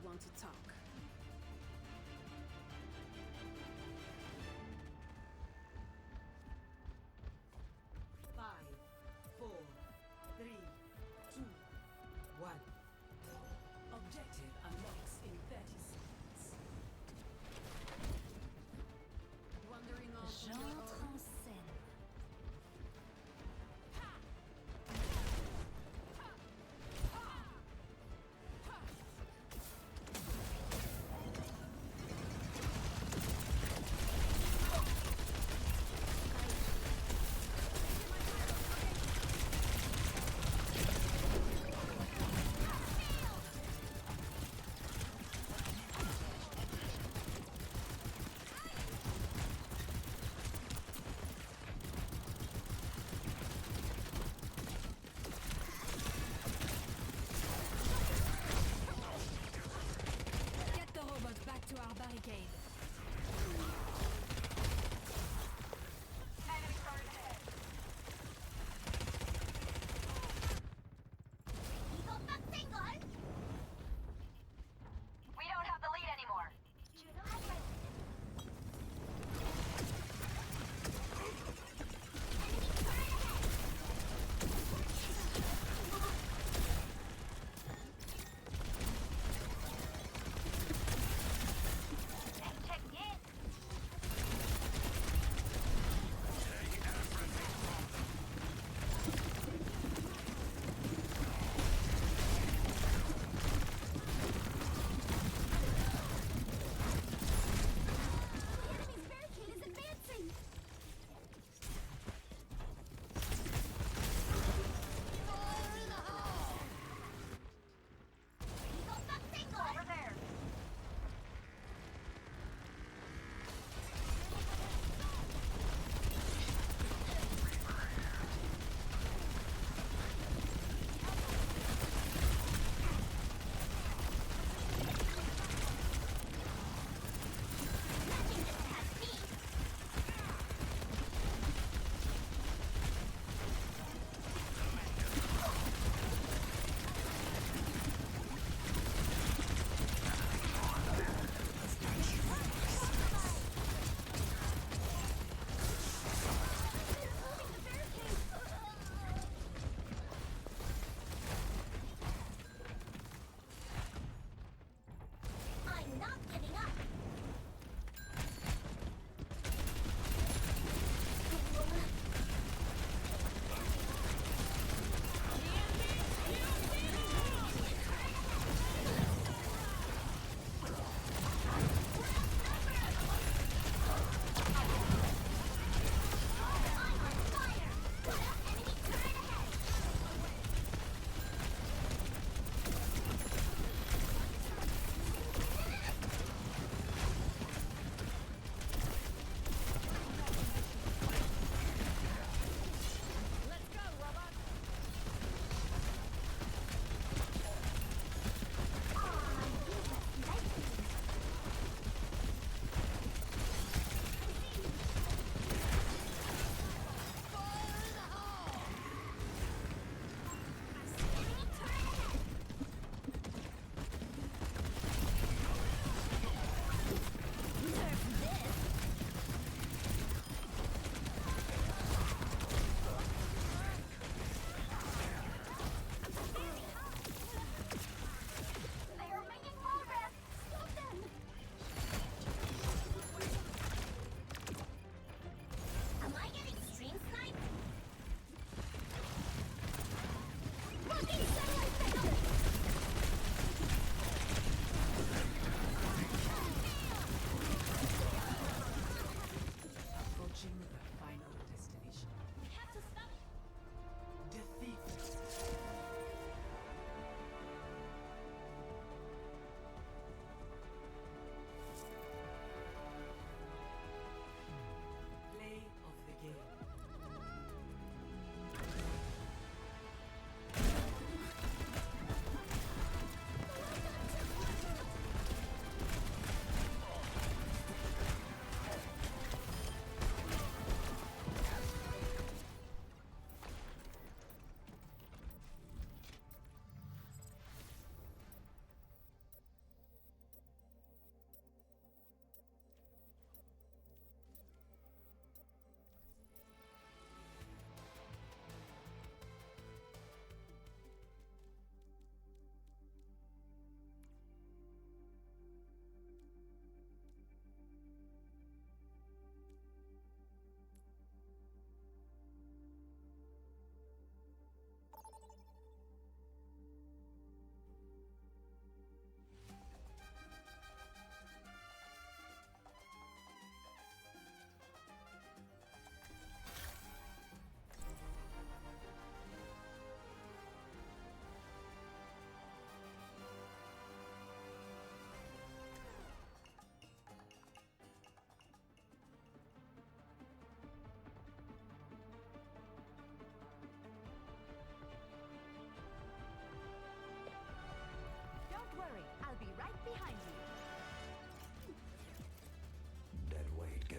want to talk. Five, four, three, two, one. Objective unlocks in 30 seconds. Wandering off on your J'entre own? en scène.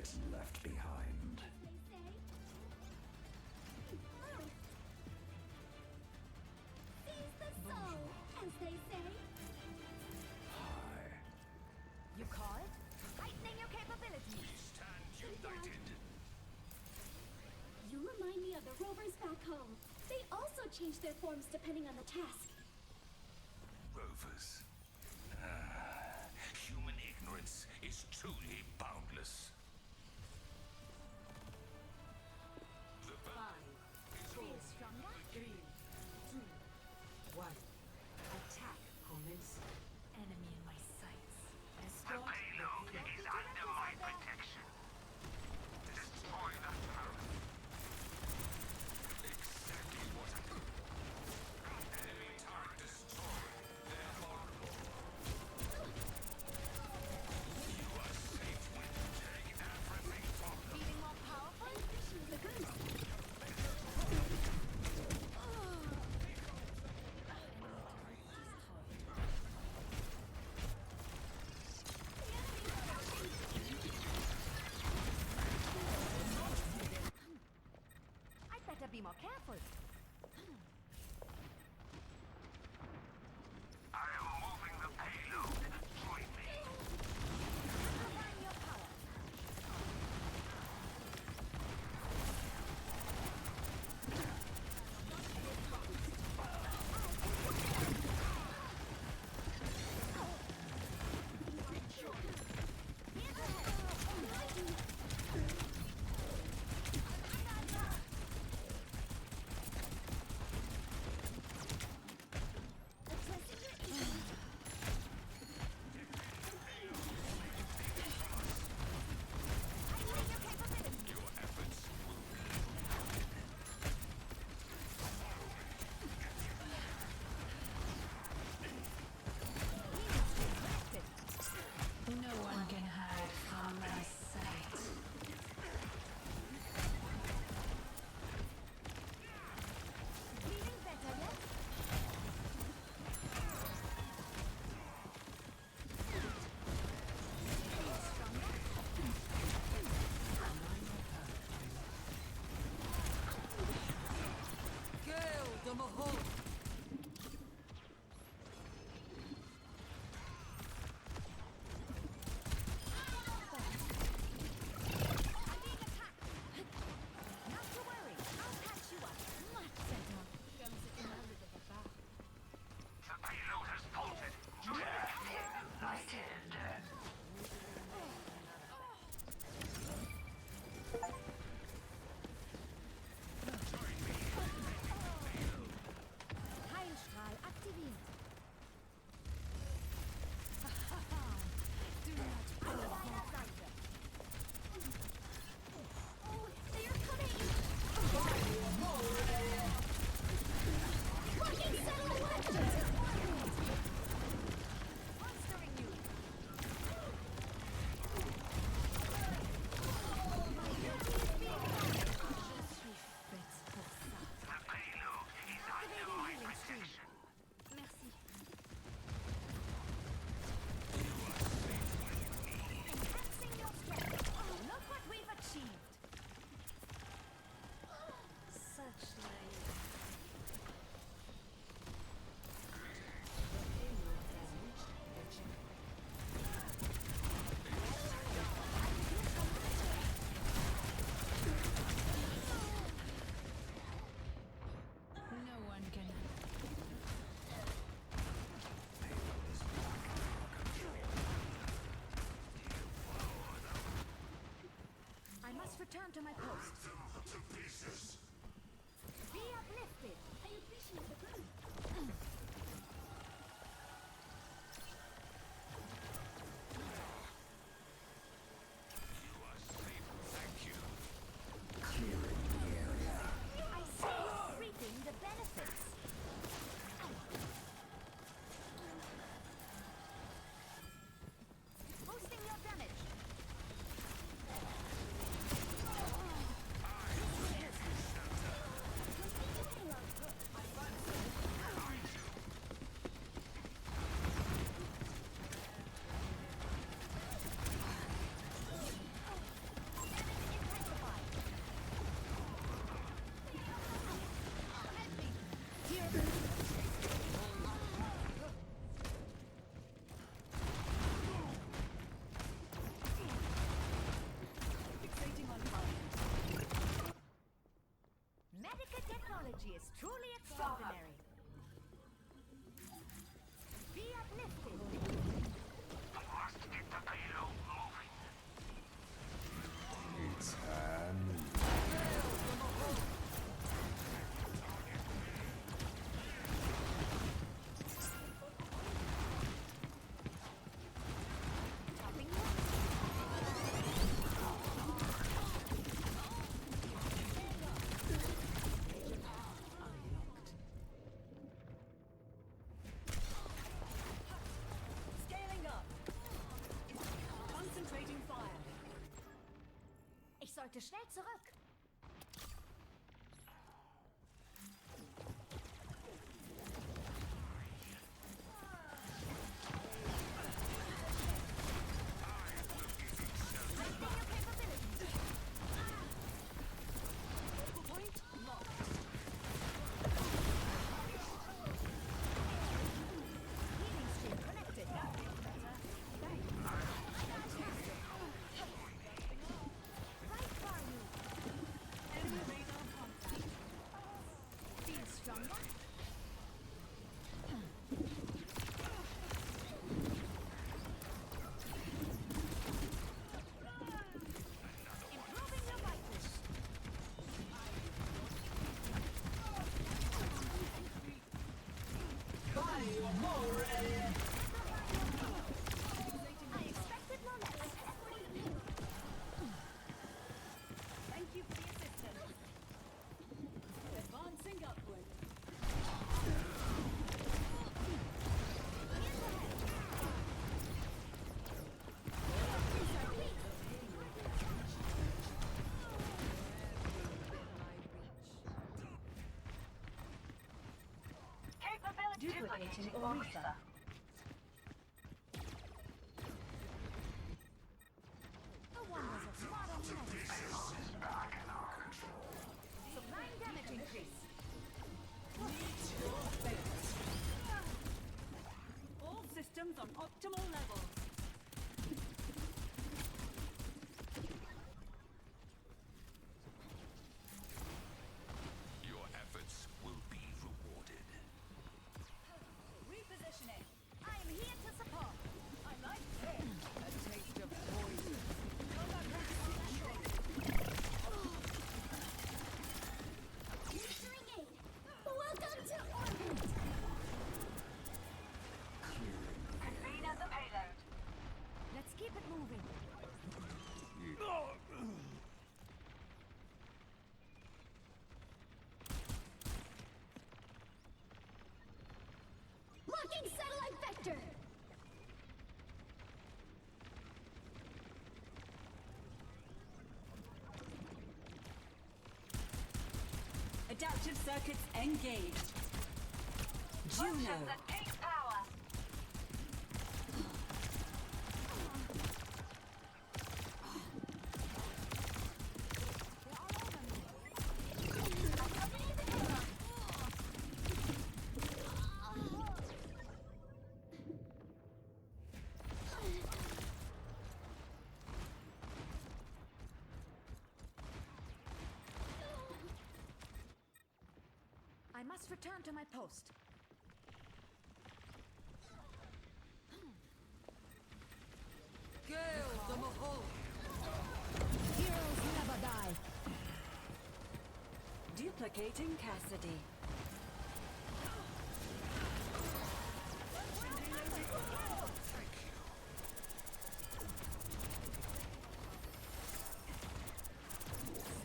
get left behind. Seize the soul, as they say. Hi. You call it? Heightening your capabilities. Stand united. You remind me of the rovers back home. They also change their forms depending on the task. Rovers. Human ignorance is truly boundless. The Feel stronger? 3, 2, 1. Attack commencing. Enemy in my sights. Escort payload is under my protection. Destroy the turret. Exactly what I do. Enemy turret destroyed. They're vulnerable. You are safe when you take everything from them. Feeling more powerful? Pushing the boost. I'd better be more careful. I am moving the payload. Join me. Amplifying your power. No one can hide from my sight. Feeling better yet? Gale the Mahal. Not to worry, I'll catch you up. Much better. Comme c'est une arme de papa. The payload has bolted. Enlightened. Heilstrahl aktiviert. Do not follow that Seite. Oh, they are coming! Fucking settle weapons! Monstering you! My duty is being done. Je suis faite pour ça. The payload is under my protection. Merci. Enhancing your strength. Oh, look what we've achieved. Such naive. No one can. I must return to my post. Be uplifted. I appreciate the boost. You are safe. Thank you. I see you reaping the benefits. Boosting your damage. Continue payload. technology is truly extraordinary. Be uplifted. Must get the payload moving. It's Hanu. Topping you. Scaling up. Concentrating fire. Ich sollte schnell zurück. Raising your capabilities. Focal point locked. Healing stream connected. Right for you. Enemy radar contact. Feel stronger? Improving your vitals. I expected no less. Thank you for the assistance. Advancing upward. Duplicating Orisa. The wonders of modern medicine. Supplying damage increase. All systems on optimal levels. Your efforts will be rewarded. Repositioning. I am here to support. I like this. A taste of poison. Entering aid. Welcome to orbit. Convene as a payload. Let's keep it moving. Locking satellite vector. Adaptive circuits engaged. Juno. At peak power. They're all over me. Accompany the hero. I must return to my post. Gale the Mahal. Heroes never die. Duplicating Cassidy.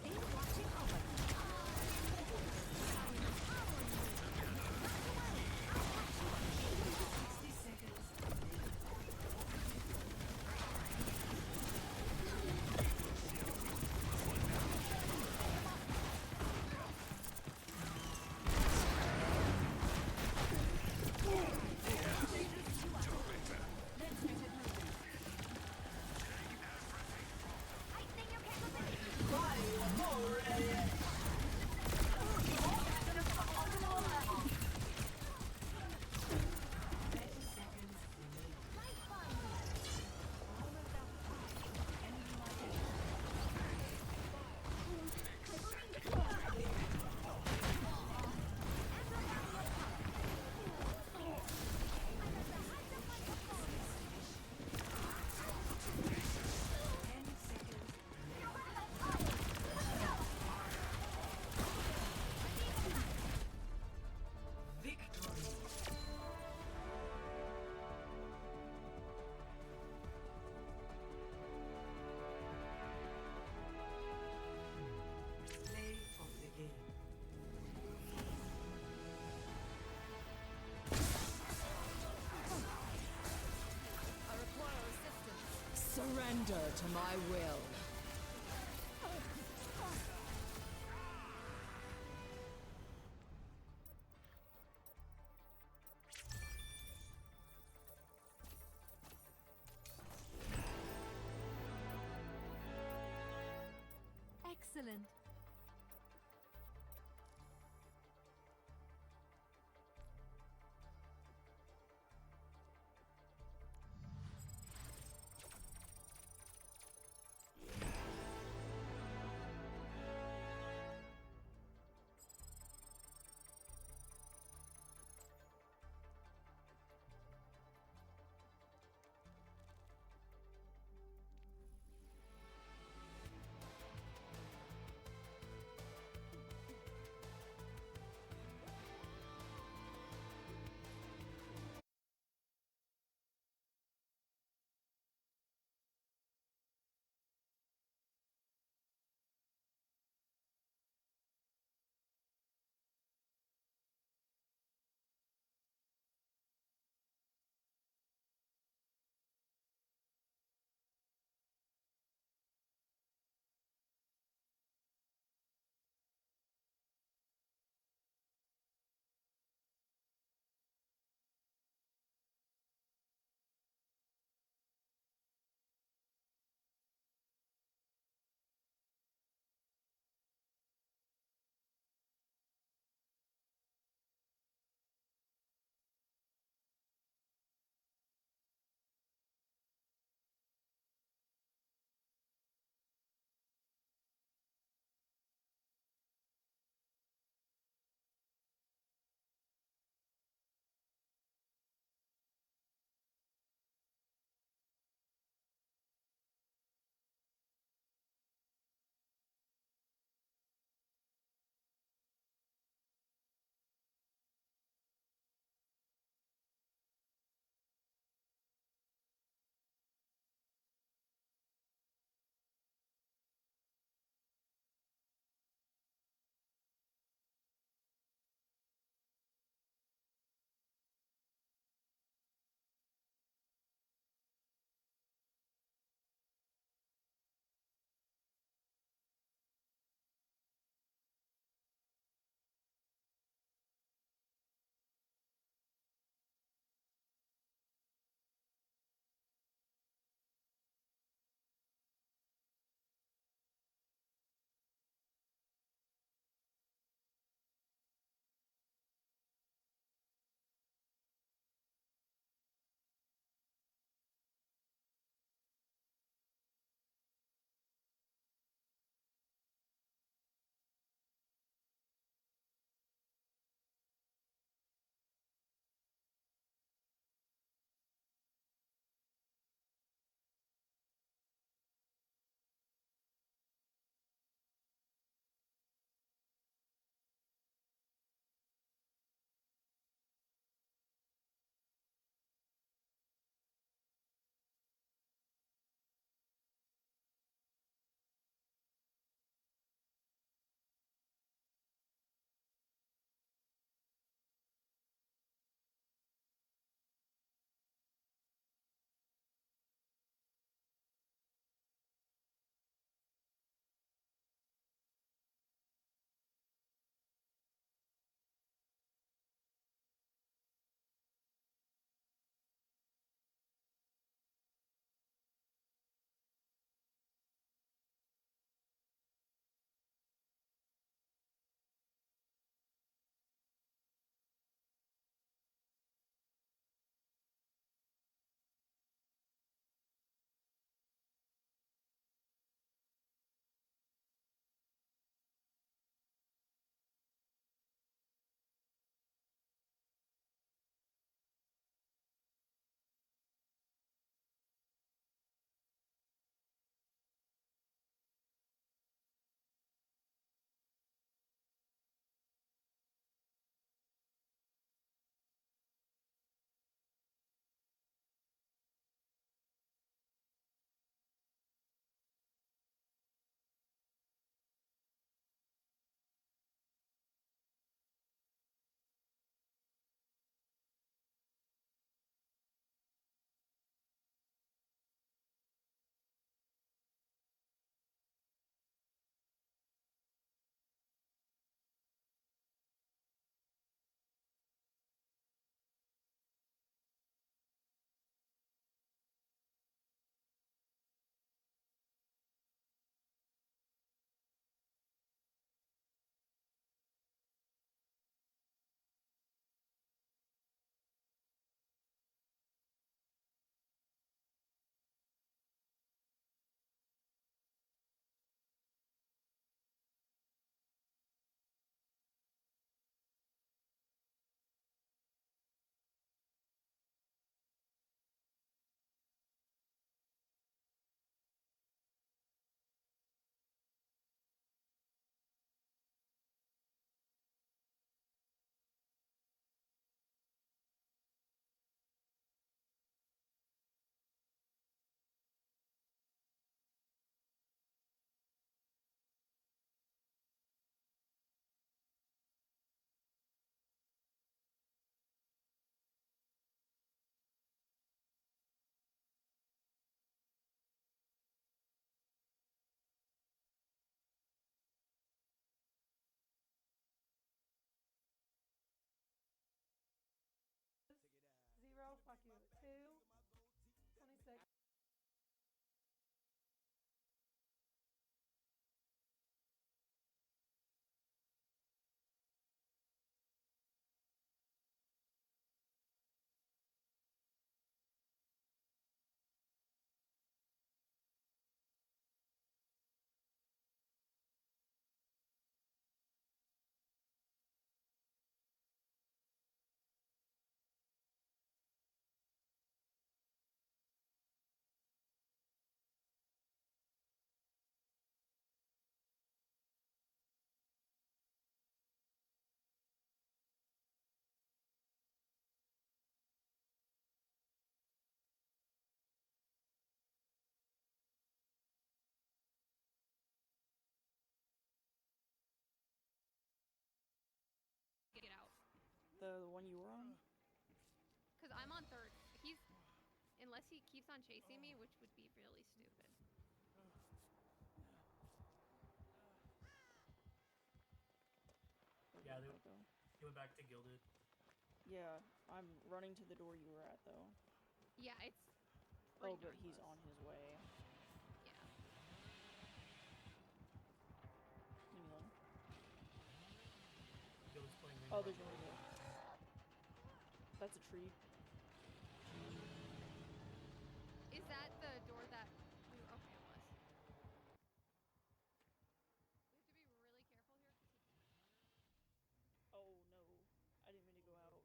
Stay watching over. Surrender to my will. Excellent. The one you were on? Cause I'm on third. He's unless he keeps on chasing me, which would be really stupid. Yeah, Where'd that go? he went back to Gilded. Yeah, I'm running to the door you were at, though. Yeah, it's. Oh, pretty but darn he's close. on his way. Yeah. Leave me alone. Gilded's playing Ring Oh, of there's Rock. one there. That's a tree. Is that the door that? Okay, it was. We have to be really careful here. 'Cause Oh, no. I didn't mean to go out.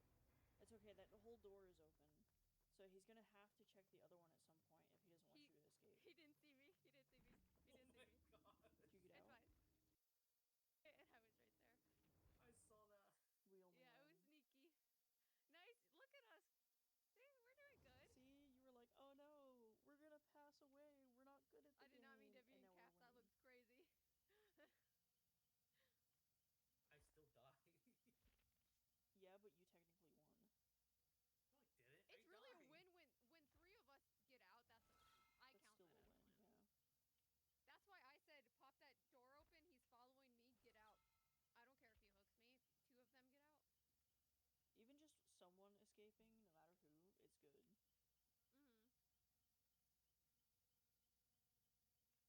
It's okay, that whole door is open. So he's gonna have to check the other one at some point if he doesn't want you to escape. He didn't see me. He didn't see me. He didn't see me. God. Did you get It's out? fine. And I was right there. I saw that. We only Yeah, it was sneaky. Nice. Look at us. See, we're doing good. See, you were like, oh no, we're gonna pass away. We're not good at the I did not mean to be and in now we're caps. That winning. looks crazy. I still died. Yeah, but you technically won. No, I didn't. It's I really died. a win when 3 of us get out. That's I That's count still that a as a win, win. yeah. That's why I said pop that door open. He's following me. Get out. I don't care if he hooks me. 2 of them get out. Even just someone escaping, no matter who, it's good. Mhm. I'm gonna swap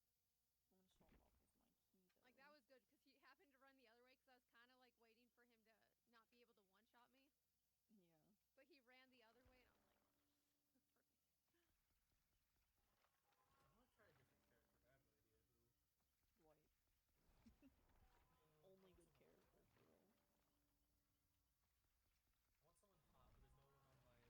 off with my key though. Like that was good because he happened to run the other way because I was kind of like waiting for him to not be able to one-shot me. Yeah. But he ran the other way and I'm like, perfect. I want to try a different character, but I have no idea who. Dwight. No, Only I want good someone character hot. for real. I want someone hot, but there's no one on my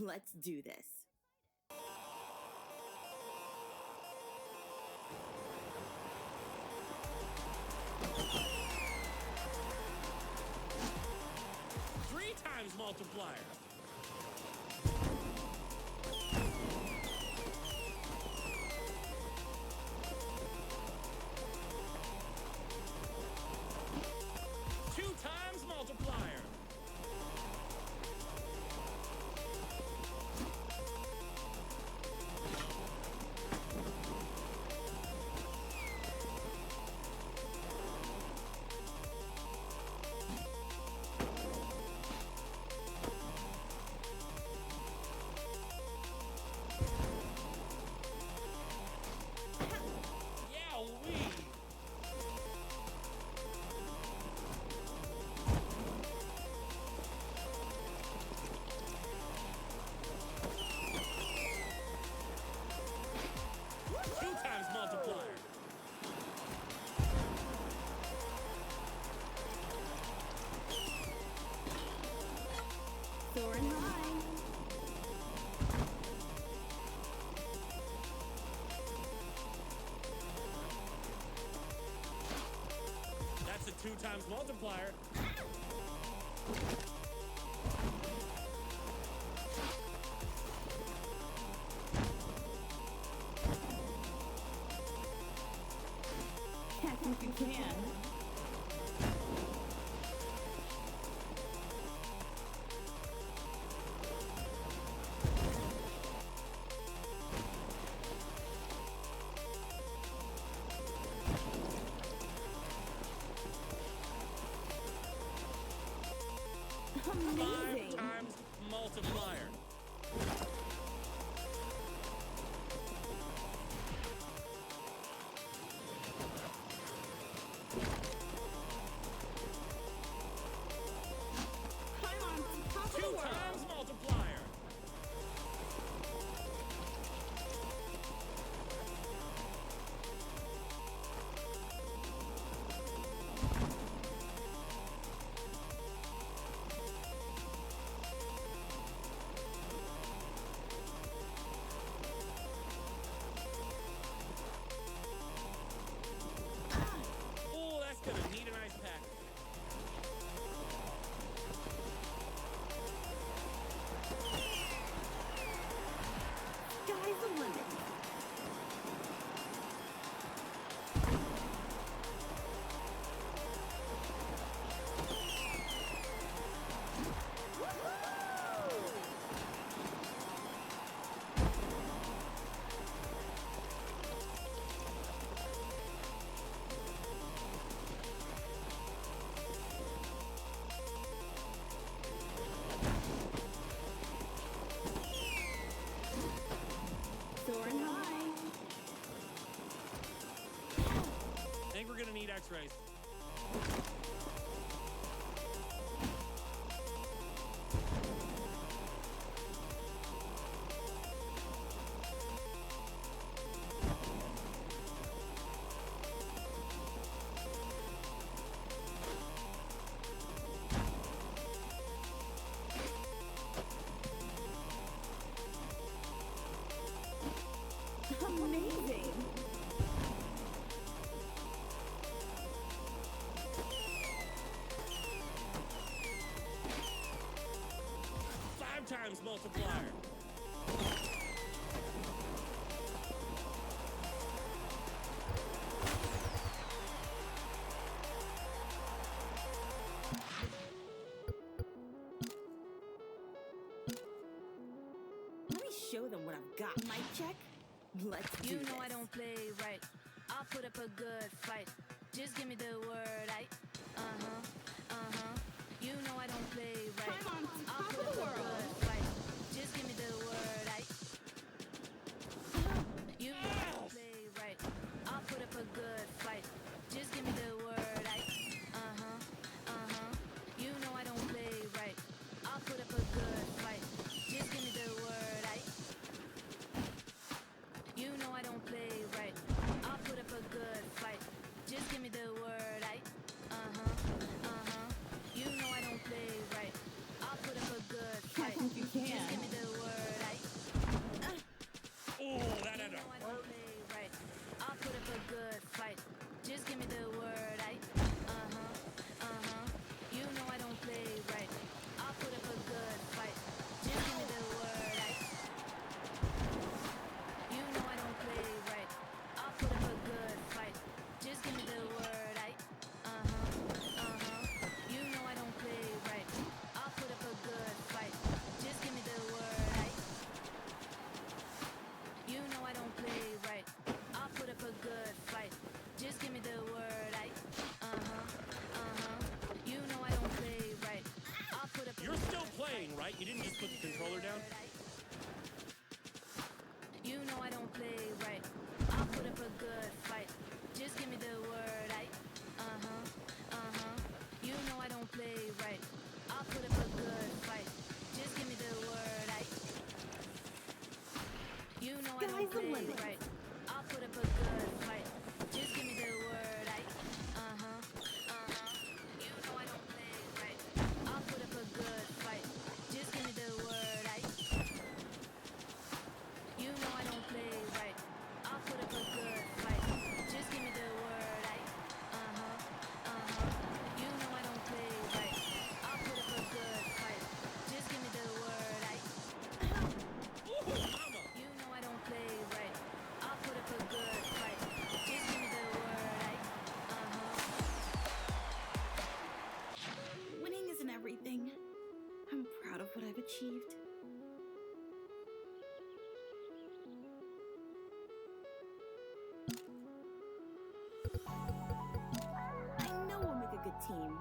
Let's do this. Three times multiplier. Two times multiplier. Yowee! Two times multiplier. Soaring high. That's a two times multiplier. I think you can. Five Amazing. times multiplier. I'm on top of the Two world. times multiplier. Oh, that's gonna need an ice pack. Sky's the limit. Soaring high. I think we're gonna need x-rays. Amazing. Five times multiplier. Let me show them what I've got. Mic check. Let's do You this. know I don't play right. I'll put up a good fight. Just give me the word, You know I don't play right. I'm on I'll top put of the up a world. good fight. Just give me the word, You know I don't play right. I'll put up a good fight. Just give me the word, You know I don't play right. I'll put up a good fight. Just give me the word, You know I don't play right. I'll put up a good fight. Just give me the word, right? You didn't just put the controller down? You know I don't play right. I'll put up a good fight. Just give me the word. You know I don't play right. I'll put up a good fight. Just give me the word. You know I don't Sky's the play limit. right. I'll put up a good fight. Just give me the word. You know I don't play right. I'll put up a good fight. Just give me the word. You know I don't play right. I'll put up a good fight. Just give me the word. You know I don't play right. I'll put up a good fight. Just give me the word. You know I don't play right. I'll put up a good fight. Just give me the word. Winning isn't everything. I'm proud of what I've achieved. I know we'll make a good team.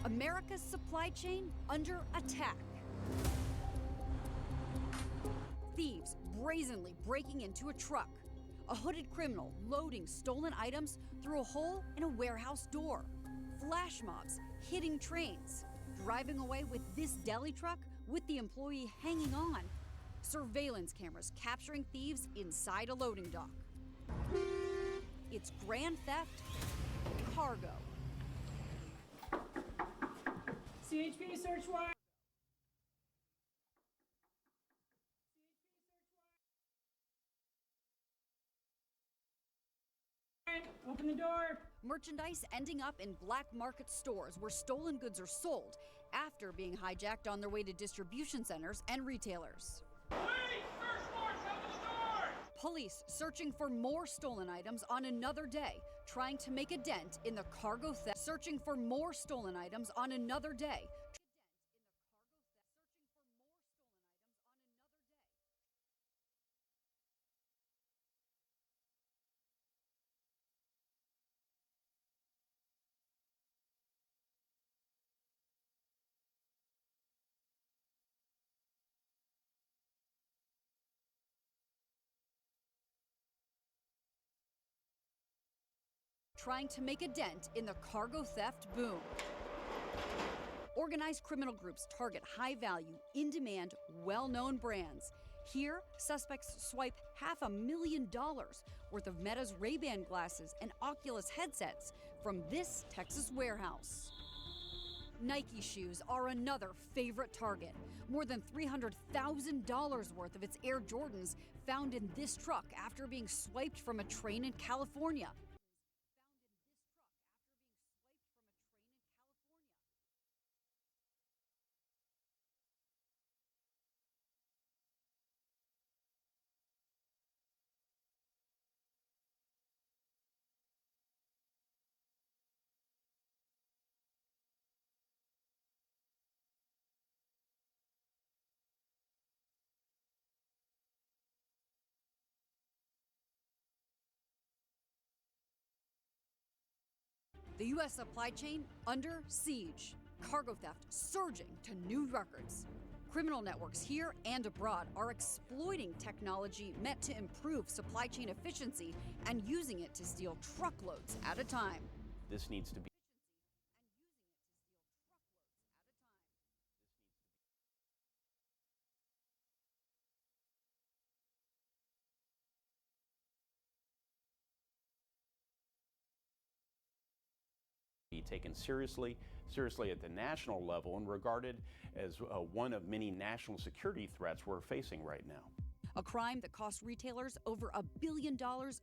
America's supply chain under attack. Thieves brazenly breaking into a truck. A hooded criminal loading stolen items through a hole in a warehouse door. Flash mobs hitting trains. Driving away with this deli truck with the employee hanging on. Surveillance cameras capturing thieves inside a loading dock. It's grand theft cargo. CHP search warrant. Open the door. Merchandise ending up in black market stores where stolen goods are sold after being hijacked on their way to distribution centers and retailers. Police searching for more stolen items on another day, trying to make a dent in the cargo theft. Searching for more stolen items on another day. Trying to make a dent in the cargo theft boom. Organized criminal groups target high-value, in-demand, well-known brands. Here, suspects swipe $500,000 worth of Meta's Ray-Ban glasses and Oculus headsets from this Texas warehouse. Nike shoes are another favorite target. More than $300,000 worth of its Air Jordans found in this truck after being swiped from a train in California. The U.S. supply chain under siege. Cargo theft surging to new records. Criminal networks here and abroad are exploiting technology meant to improve supply chain efficiency and using it to steal truckloads at a time. This needs to be taken seriously at the national level and regarded as one of many national security threats we're facing right now. A crime that costs retailers over $1 billion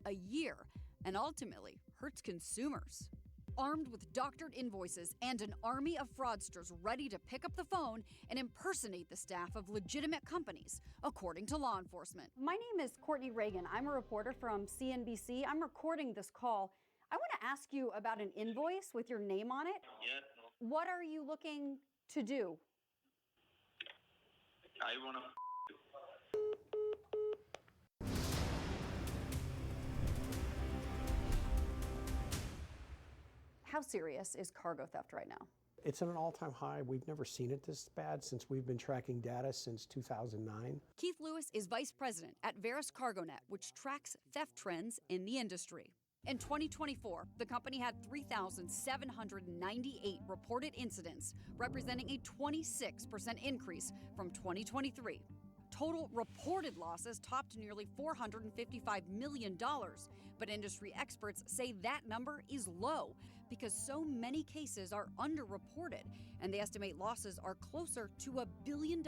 a year and ultimately hurts consumers. Armed with doctored invoices and an army of fraudsters ready to pick up the phone and impersonate the staff of legitimate companies, according to law enforcement. My name is Courtney Reagan. I'm a reporter from CNBC. I'm recording this call. I want to ask you about an invoice with your name on it. Yes. What are you looking to do? I want to. How serious is cargo theft right now? It's at an all-time high. We've never seen it this bad since we've been tracking data since 2009. Keith Lewis is vice president at Veris CargoNet, which tracks theft trends in the industry. In 2024, the company had 3,798 reported incidents, representing a 26% increase from 2023. Total reported losses topped nearly $455 million, but industry experts say that number is low because so many cases are underreported, and they estimate losses are closer to $1 billion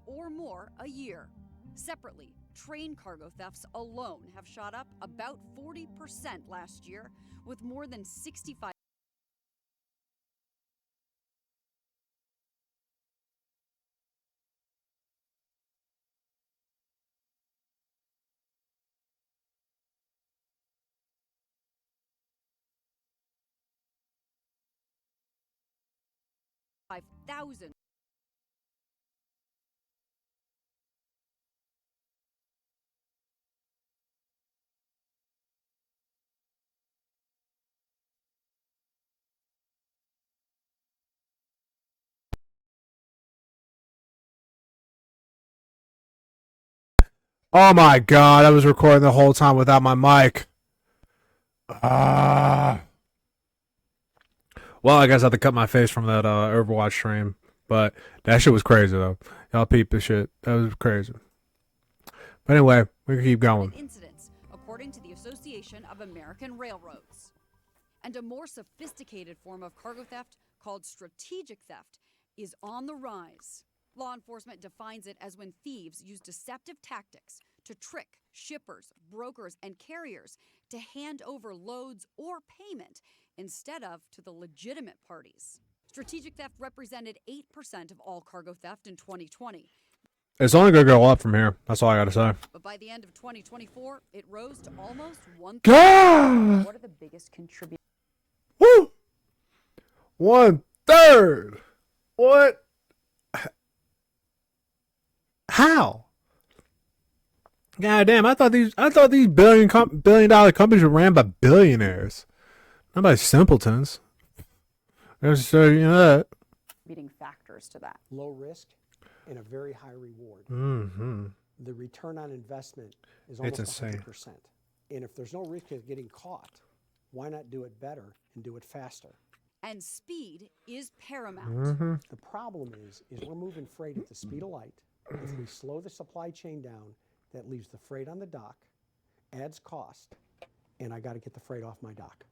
or more a year. Separately, train cargo thefts alone have shot up about 40% last year, with more than 65 5,000. Oh my god, I was recording the whole time without my mic. Well, I guess I have to cut my face from that Overwatch stream. But that shit was crazy, though. Y'all peep the shit. That was crazy. But anyway, we can keep going. Incidents, according to the Association of American Railroads. And a more sophisticated form of cargo theft called strategic theft is on the rise. Law enforcement defines it as when thieves use deceptive tactics to trick shippers, brokers, and carriers to hand over loads or payment instead of to the legitimate parties. Strategic theft represented 8% of all cargo theft in 2020. It's only going to go up from here. That's all I got to say. But by the end of 2024, it rose to almost 1/3. God! What are the biggest contributors? Woo! 1/3! What? How? God damn! I thought these billion dollar companies were ran by billionaires, not by simpletons. There's that. Contributing factors to that. Low risk and a very high reward. Mm-hmm. The return on investment is almost insane. 100%. And if there's no risk of getting caught, why not do it better and do it faster? And speed is paramount. Mm-hmm. The problem is we're moving freight at the speed of light. If we slow the supply chain down, that leaves the freight on the dock, adds cost, and I got to get the freight off my dock.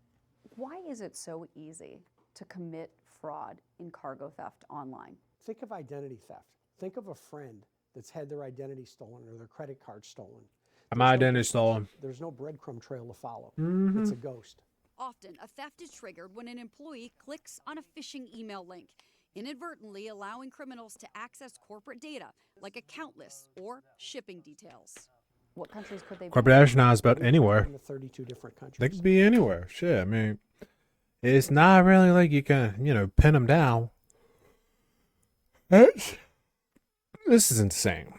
Why is it so easy to commit fraud in cargo theft online? Think of identity theft. Think of a friend that's had their identity stolen or their credit card stolen. My identity stolen. There's no breadcrumb trail to follow. Mm-hmm. It's a ghost. Often, a theft is triggered when an employee clicks on a phishing email link, inadvertently allowing criminals to access corporate data like account lists or shipping details. What countries could they be? Corporate espionage about anywhere. In the 32 different countries. They could be anywhere. Shit, I mean, it's not really like you can, pin them down. This is insane.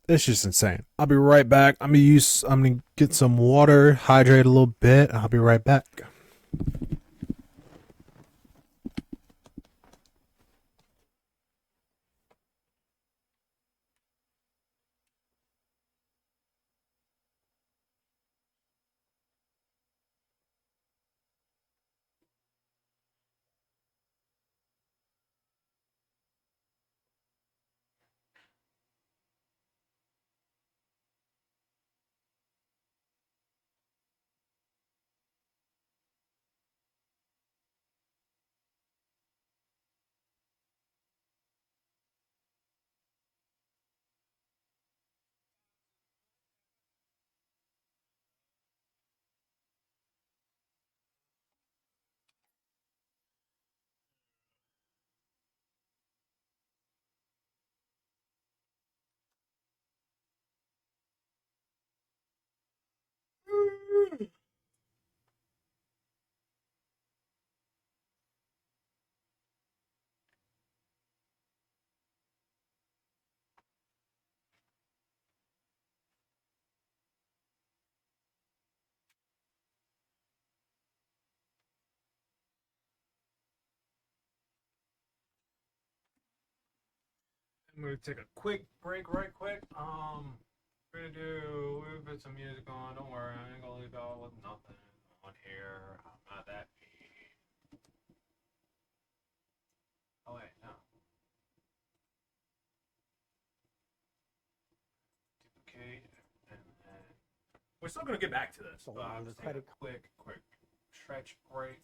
It's just insane. I'll be right back. I'm gonna get some water, hydrate a little bit. I'll be right back. I'm gonna take a quick break, right quick. We're gonna put some music on. Don't worry, I ain't gonna leave y'all with nothing on here. I'm not that mean. Oh wait, no. Duplicate, and then we're still gonna get back to this. But I'm just taking a quick stretch break.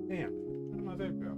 Damn, where did my vape go?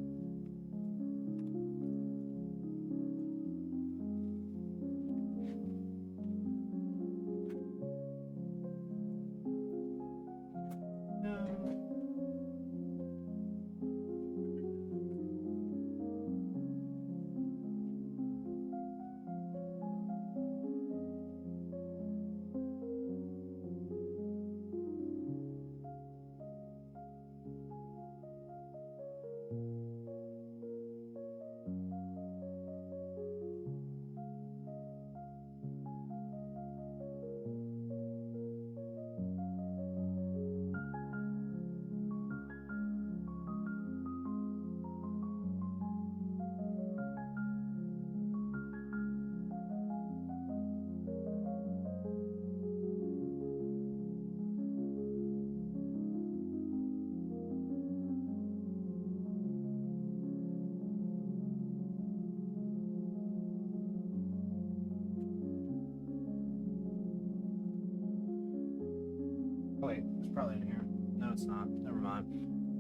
Wait, it's probably in here. No, it's not. Never mind.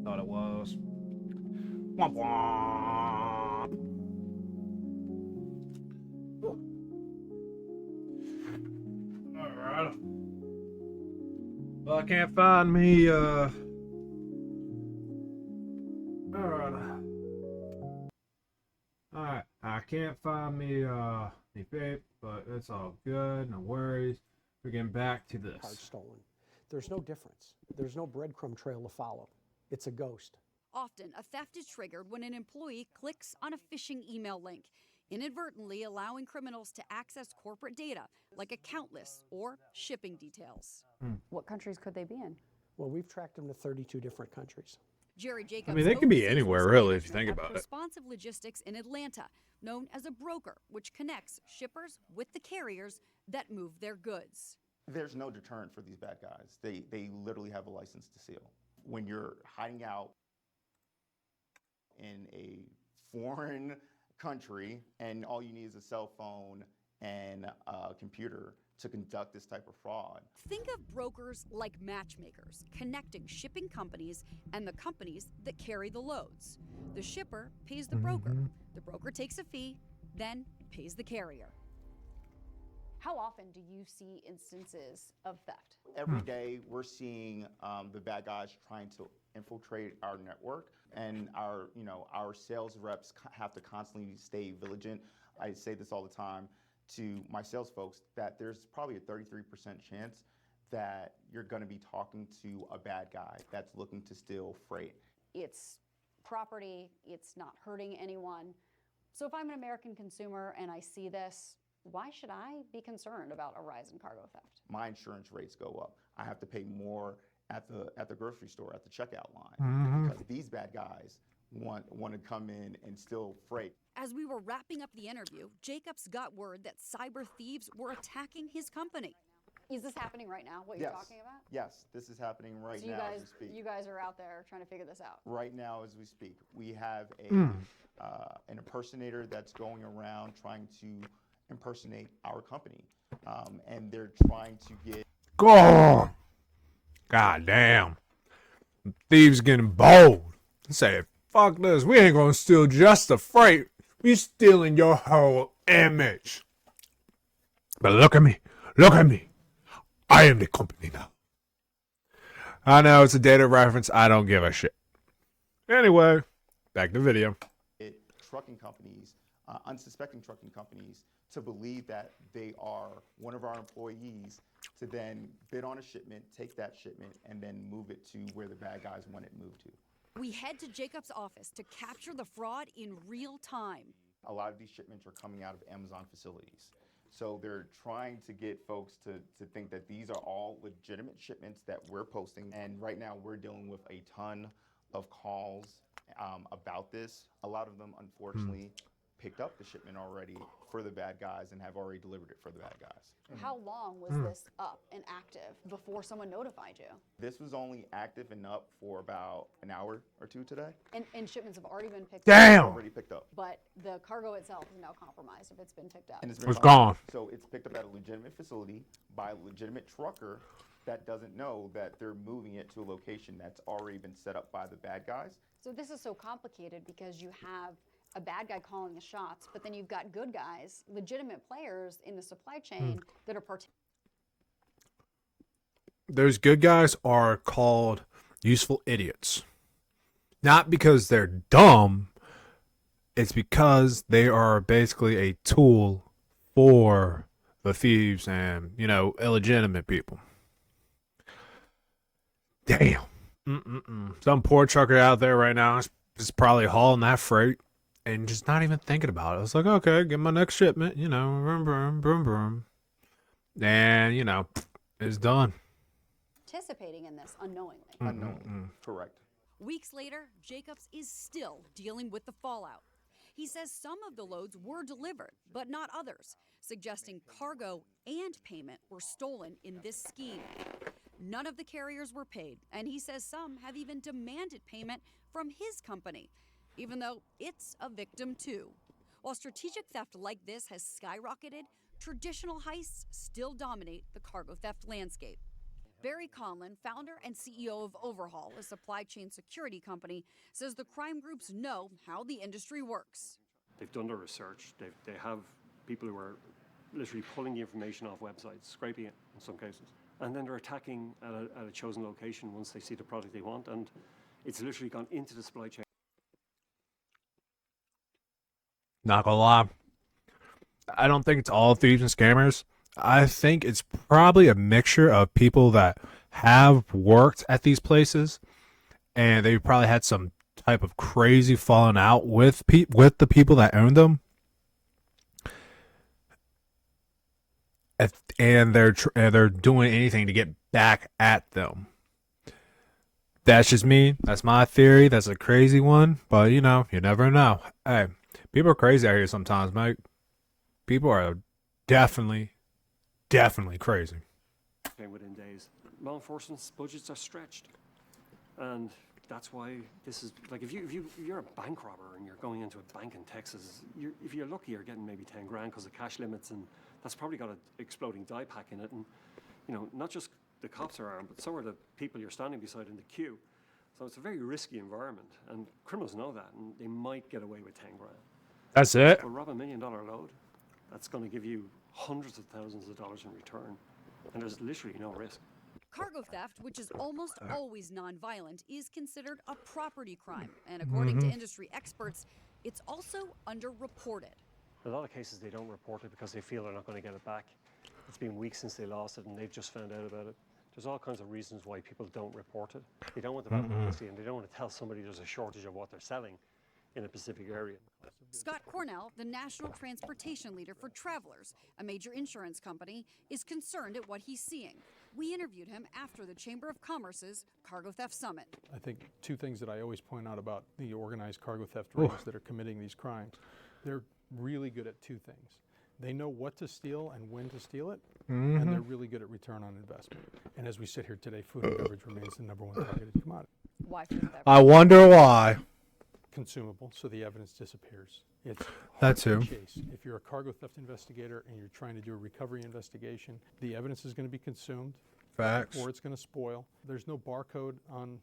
Thought it was. Womp womp. Alright. Well, I can't find me, Alright. Alright, I can't find me, the vape, but it's all good. No worries. We're getting back to this. Card stolen. There's no difference. There's no breadcrumb trail to follow. It's a ghost. Often, a theft is triggered when an employee clicks on a phishing email link, inadvertently allowing criminals to access corporate data like account lists or shipping details. What countries could they be in? Well, we've tracked them to 32 different countries. Jerry Jacobs. I mean, they can be oversees anywhere, risk really, if you management think at about it. Responsive Logistics in Atlanta, known as a broker, which connects shippers with the carriers that move their goods. There's no deterrent for these bad guys. They literally have a license to steal. When you're hiding out in a foreign country and all you need is a cell phone and a computer to conduct this type of fraud. Think of brokers like matchmakers, connecting shipping companies and the companies that carry the loads. The shipper pays the broker. The broker takes a fee, then pays the carrier. How often do you see instances of theft? Every day we're seeing the bad guys trying to infiltrate our network, and our sales reps have to constantly stay vigilant. I say this all the time to my sales folks that there's probably a 33% chance that you're going to be talking to a bad guy that's looking to steal freight. It's property, it's not hurting anyone. So if I'm an American consumer and I see this, why should I be concerned about a rise in cargo theft? My insurance rates go up. I have to pay more at the grocery store, at the checkout line, because these bad guys want to come in and steal freight. As we were wrapping up the interview, Jacobs got word that cyber thieves were attacking his company. Is this happening right now, what you're Yes. talking about? Yes, this is happening right So now as we speak. you guys are out there trying to figure this out. Right now as we speak. We have an impersonator that's going around trying to impersonate our company. And they're trying to get... God damn. Thieves getting bold. Say, fuck this. We ain't gonna steal just the freight. We stealing your whole image. But look at me. Look at me. I am the company now. I know it's a data reference. I don't give a shit. Anyway, back to video. Trucking companies, unsuspecting trucking companies, to believe that they are one of our employees, to then bid on a shipment, take that shipment, and then move it to where the bad guys want it moved to. We head to Jacob's office to capture the fraud in real time. A lot of these shipments are coming out of Amazon facilities. So they're trying to get folks to think that these are all legitimate shipments that we're posting. And right now we're dealing with a ton of calls about this. A lot of them, unfortunately, picked up the shipment already for the bad guys and have already delivered it for the bad guys. How long was this up and active before someone notified you? This was only active and up for about an hour or two today. And shipments have already been picked Damn. up. Already picked up. But the cargo itself is now compromised if it's been picked up. And it's been gone. So it's picked up at a legitimate facility by a legitimate trucker that doesn't know that they're moving it to a location that's already been set up by the bad guys. So this is so complicated because you have a bad guy calling the shots, but then you've got good guys, legitimate players in the supply chain that are participating. Those good guys are called useful idiots. Not because they're dumb, it's because they are basically a tool for the thieves and, illegitimate people. Damn. Some poor trucker out there right now is probably hauling that freight and just not even thinking about it. It's like, okay, get my next shipment, vroom, vroom, vroom, vroom. And, it's done. Participating in this unknowingly. Unknowingly, correct. Weeks later, Jacobs is still dealing with the fallout. He says some of the loads were delivered, but not others, suggesting cargo and payment were stolen in this scheme. None of the carriers were paid, and he says some have even demanded payment from his company, even though it's a victim too. While strategic theft like this has skyrocketed, traditional heists still dominate the cargo theft landscape. Barry Conlon, founder and CEO of Overhaul, a supply chain security company, says the crime groups know how the industry works. They've done their research. They have people who are literally pulling the information off websites, scraping it in some cases. And then they're attacking at a chosen location once they see the product they want. And it's literally gone into the supply chain. Not gonna lie. I don't think it's all thieves and scammers. I think it's probably a mixture of people that have worked at these places and they probably had some type of crazy falling out with the people that owned them. And they're doing anything to get back at them. That's just me. That's my theory. That's a crazy one, but you never know. Hey, people are crazy out here sometimes, mate. People are definitely crazy. Within days, law enforcement's budgets are stretched, and that's why this is like if you're a bank robber and you're going into a bank in Texas, if you're lucky, you're getting maybe 10 grand because of cash limits, and that's probably got an exploding die pack in it, and not just the cops are armed, but so are the people you're standing beside in the queue. So it's a very risky environment, and criminals know that, and they might get away with 10 grand. That's it. But rob $1 million load, that's going to give you hundreds of thousands of dollars in return, and there's literally no risk. Cargo theft, which is almost always nonviolent, is considered a property crime, and according to industry experts, it's also underreported. In a lot of cases, they don't report it because they feel they're not going to get it back. It's been weeks since they lost it, and they've just found out about it. There's all kinds of reasons why people don't report it. They don't want the bad publicity, and they don't want to tell somebody there's a shortage of what they're selling in a specific area. Scott Cornell, the national transportation leader for Travelers, a major insurance company, is concerned at what he's seeing. We interviewed him after the Chamber of Commerce's Cargo Theft Summit. I think two things that I always point out about the organized cargo theft rings that are committing these crimes. They're really good at two things. They know what to steal and when to steal it, Mhm. and they're really good at return on investment. And as we sit here today, food and beverage remains the #1 targeted commodity. Why food and beverage? I wonder why. Consumable, so the evidence disappears. It's That hard to too. chase. If you're a cargo theft investigator and you're trying to do a recovery investigation, the evidence is going to be consumed. Facts. Or it's going to spoil. There's no barcode on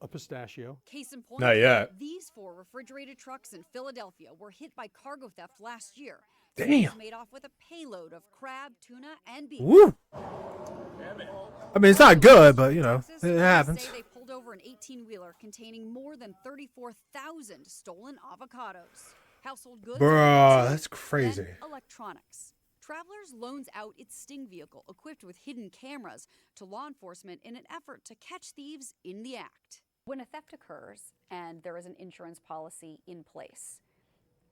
a pistachio. Case in point, Not yet. these 4 refrigerated trucks in Philadelphia were hit by cargo theft last year. Damn. Thieves made off with a payload of crab, tuna, and beef. Woo. I mean, it's not good, but you know, Texas, it police happens. say they pulled over an 18-wheeler containing more than 34,000 stolen avocados. Household goods. Bruh, too, that's crazy. then electronics. Travelers loans out its Sting vehicle equipped with hidden cameras to law enforcement in an effort to catch thieves in the act. When a theft occurs and there is an insurance policy in place,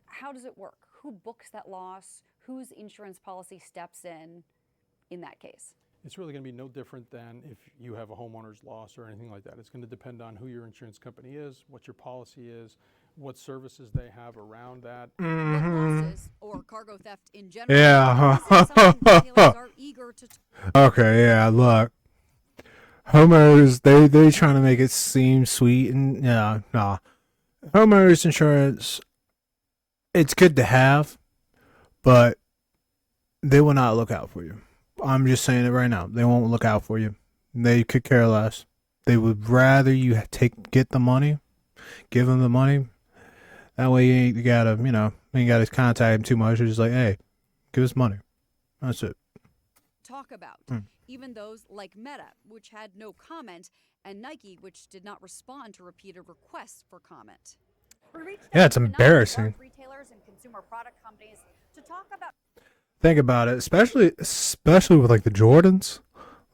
how does it work? Who books that loss? Whose insurance policy steps in that case? It's really going to be no different than if you have a homeowner's loss or anything like that. It's going to depend on who your insurance company is, what your policy is, what services they have around that. Losses or cargo theft in general. Yeah. police say some retailers are eager to Okay, yeah, look. Homeowners, they trying to make it seem sweet, and yeah, nah. Homeowners insurance, it's good to have, but they will not look out for you. I'm just saying it right now. They won't look out for you. They could care less. They would rather you get the money, give them the money. That way you gotta, you ain't gotta contact them too much. You're just like, hey, give us money. That's it. talk about. Mm. Even those like Meta, which had no comment, and Nike, which did not respond to repeated requests for comment. Yeah, it's embarrassing. Retailers and consumer product companies to talk about. Think about it, especially with like the Jordans.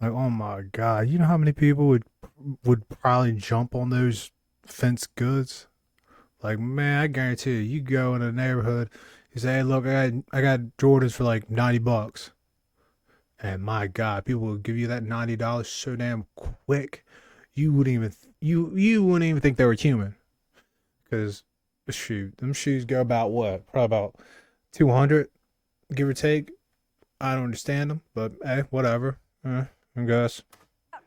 Like, oh my God, you know how many people would probably jump on those fence goods? Like, man, I guarantee you go in a neighborhood, you say, hey, look, I got Jordans for like $90. And my God, people will give you that $90 so damn quick. You wouldn't even you wouldn't even think they were human. Cause shoot, them shoes go about what? Probably about 200, give or take. I don't understand them, but hey, whatever. I guess.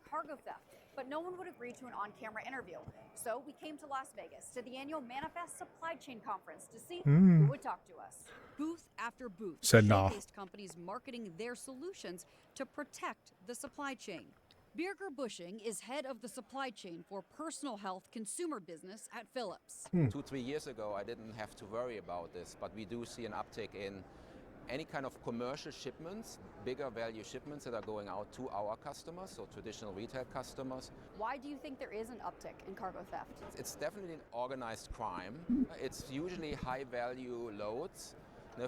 Cargo theft, but no one would agree to an on-camera interview. So we came to Las Vegas to the annual Manifest Supply Chain Conference to see who would talk to us. Booth after booth Said no. showcased companies marketing their solutions to protect the supply chain. Birger Bushing is head of the supply chain for personal health consumer business at Philips. 2-3 years ago, I didn't have to worry about this, but we do see an uptick in any kind of commercial shipments, bigger value shipments that are going out to our customers, so traditional retail customers. Why do you think there is an uptick in cargo theft? It's definitely an organized crime. It's usually high value loads.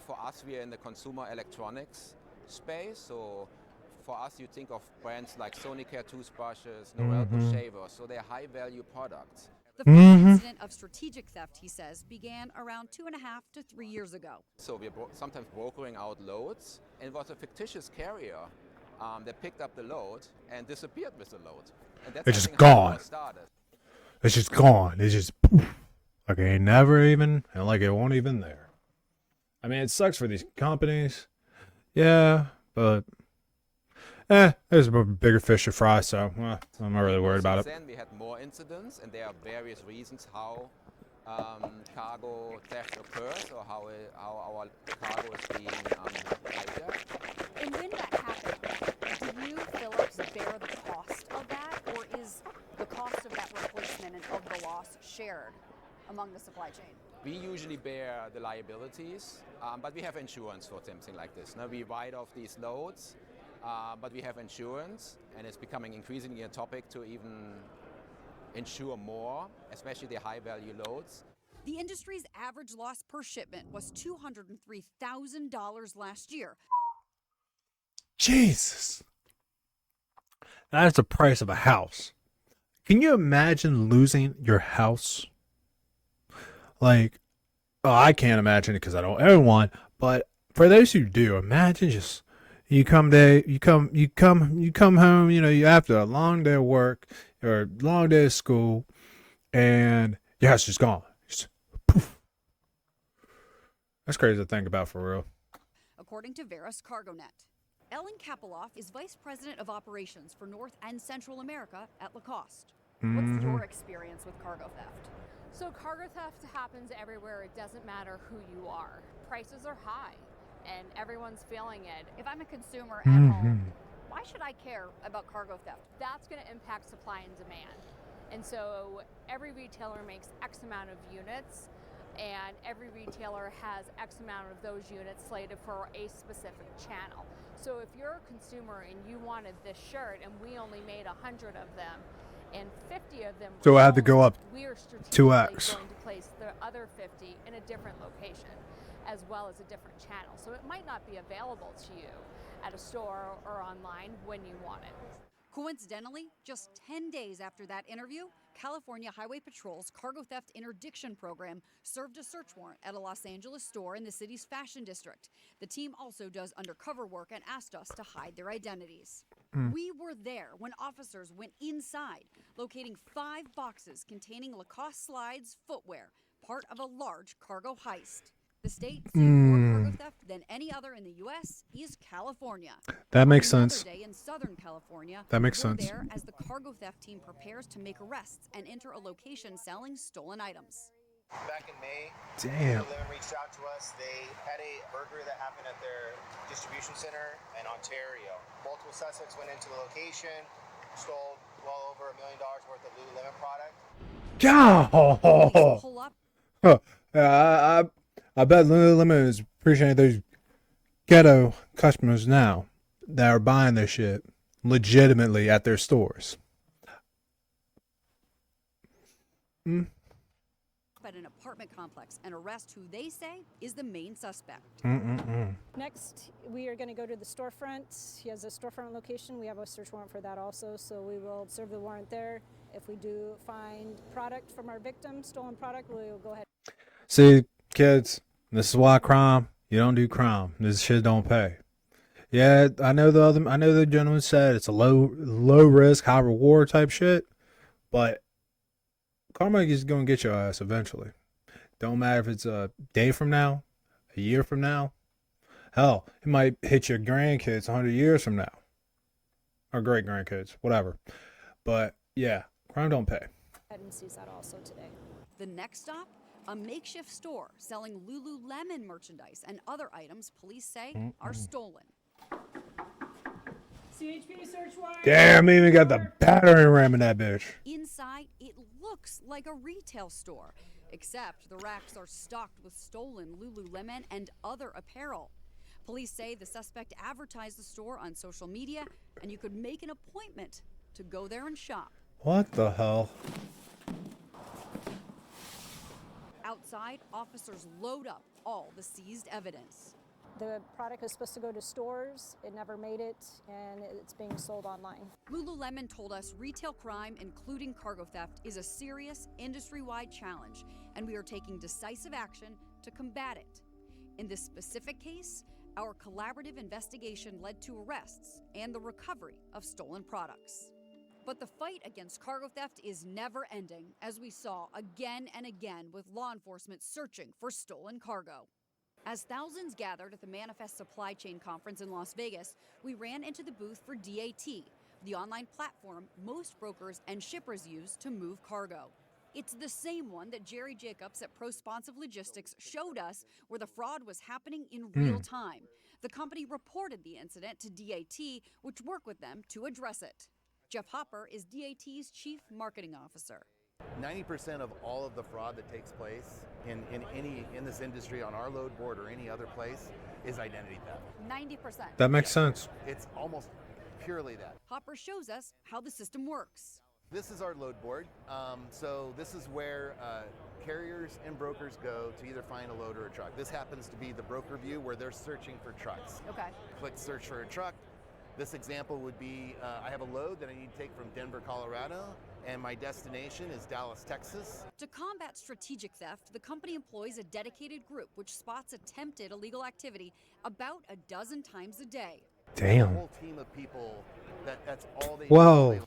For us, we are in the consumer electronics space, so for us, you think of brands like Sonicare toothbrushes, Norelco shavers, so they're high value products. The first incident of strategic theft, he says, began around 2.5 to 3 years ago. So we're sometimes brokering out loads, and it was a fictitious carrier that picked up the load and disappeared with the load. And that's It's I just think, how it all gone. started. It's just gone. It's just poof. Like it ain't never even, and like it won't even there. I mean, it sucks for these companies. Yeah, but there's a bigger fish to fry, so I'm not really worried about it. Then we had more incidents, and there are various reasons how cargo theft occurs or how our cargo is being hijacked. And when that happened, do you, Philips, bear the cost of that, or is the cost of that replacement and of the loss shared among the supply chain? We usually bear the liabilities, but we have insurance for something like this. Now we write off these loads, but we have insurance, and it's becoming increasingly a topic to even insure more, especially the high-value loads. The industry's average loss per shipment was $203,000 last year. Jesus. That's the price of a house. Can you imagine losing your house? Like, oh, I can't imagine it because I don't own one. But for those who do, imagine just you come home. You know, you after a long day of work or a long day of school, and your house is just gone. Just poof. That's crazy to think about for real. according to Veris CargoNet. Ellen Kapoloff is Vice President of Operations for North and Central America at Lacoste. What's your experience with cargo theft? So cargo theft happens everywhere. It doesn't matter who you are. Prices are high and everyone's feeling it. If I'm a consumer at home, why should I care about cargo theft? That's going to impact supply and demand. And so every retailer makes X amount of units, and every retailer has X amount of those units slated for a specific channel. So if you're a consumer and you wanted this shirt and we only made 100 of them and 50 of them So I had to go up we are strategically 2x. going to place the other 50 in a different location as well as a different channel. So it might not be available to you at a store or online when you want it. Coincidentally, just 10 days after that interview, California Highway Patrol's cargo theft interdiction program served a search warrant at a Los Angeles store in the city's fashion district. The team also does undercover work and asked us to hide their identities. We were there when officers went inside, locating 5 boxes containing Lacoste Slides footwear, part of a large cargo heist. The state seeing more cargo theft than any other in the U.S. is California. That makes Another sense. day in Southern California, That makes we're sense. there as the cargo theft team prepares to make arrests and enter a location selling stolen items. Back in May, Damn. Lululemon reached out to us. They had a burglary that happened at their distribution center in Ontario. Multiple suspects went into the location, stole well over $1 million worth of Lululemon product. God. Pull up. I bet Lululemon is appreciating those ghetto customers now that are buying their shit legitimately at their stores. At an apartment complex and arrest who they say is the main suspect. Next, we are going to go to the storefront. He has a storefront location. We have a search warrant for that also, so we will serve the warrant there. If we do find product from our victim, stolen product, we will go ahead. See, kids, this is why you don't do crime. This shit don't pay. Yeah, I know the gentleman said it's a low risk, high reward type shit, but karma is gonna get your ass eventually. Don't matter if it's a day from now, a year from now. Hell, it might hit your grandkids 100 years from now. Or great grandkids, whatever. But yeah, crime don't pay. And seize that also today. The next stop, a makeshift store selling Lululemon merchandise and other items police say are stolen. CHP search warrant. Damn, even got the battering ram in that bitch. Inside, it looks like a retail store, except the racks are stocked with stolen Lululemon and other apparel. Police say the suspect advertised the store on social media, and you could make an appointment to go there and shop. What the hell? Outside, officers load up all the seized evidence. The product is supposed to go to stores. It never made it, and it's being sold online. Lululemon told us retail crime, including cargo theft, is a serious industry-wide challenge, and we are taking decisive action to combat it. In this specific case, our collaborative investigation led to arrests and the recovery of stolen products. But the fight against cargo theft is never ending, as we saw again and again with law enforcement searching for stolen cargo. As thousands gathered at the Manifest Supply Chain Conference in Las Vegas, we ran into the booth for DAT, the online platform most brokers and shippers use to move cargo. It's the same one that Jerry Jacobs at ProSponsive Logistics showed us, where the fraud was happening in real time. The company reported the incident to DAT, which worked with them to address it. Jeff Hopper is DAT's Chief Marketing Officer. 90% of all of the fraud that takes place in this industry on our load board or any other place is identity theft. 90%. That makes sense. It's almost purely that. Hopper shows us how the system works. This is our load board. So this is where carriers and brokers go to either find a load or a truck. This happens to be the broker view where they're searching for trucks. Okay. Click search for a truck. This example would be, I have a load that I need to take from Denver, Colorado, and my destination is Dallas, Texas. To combat strategic theft, the company employs a dedicated group which spots attempted illegal activity about a dozen times a day. Damn. A whole team of people, that's all they Whoa. do.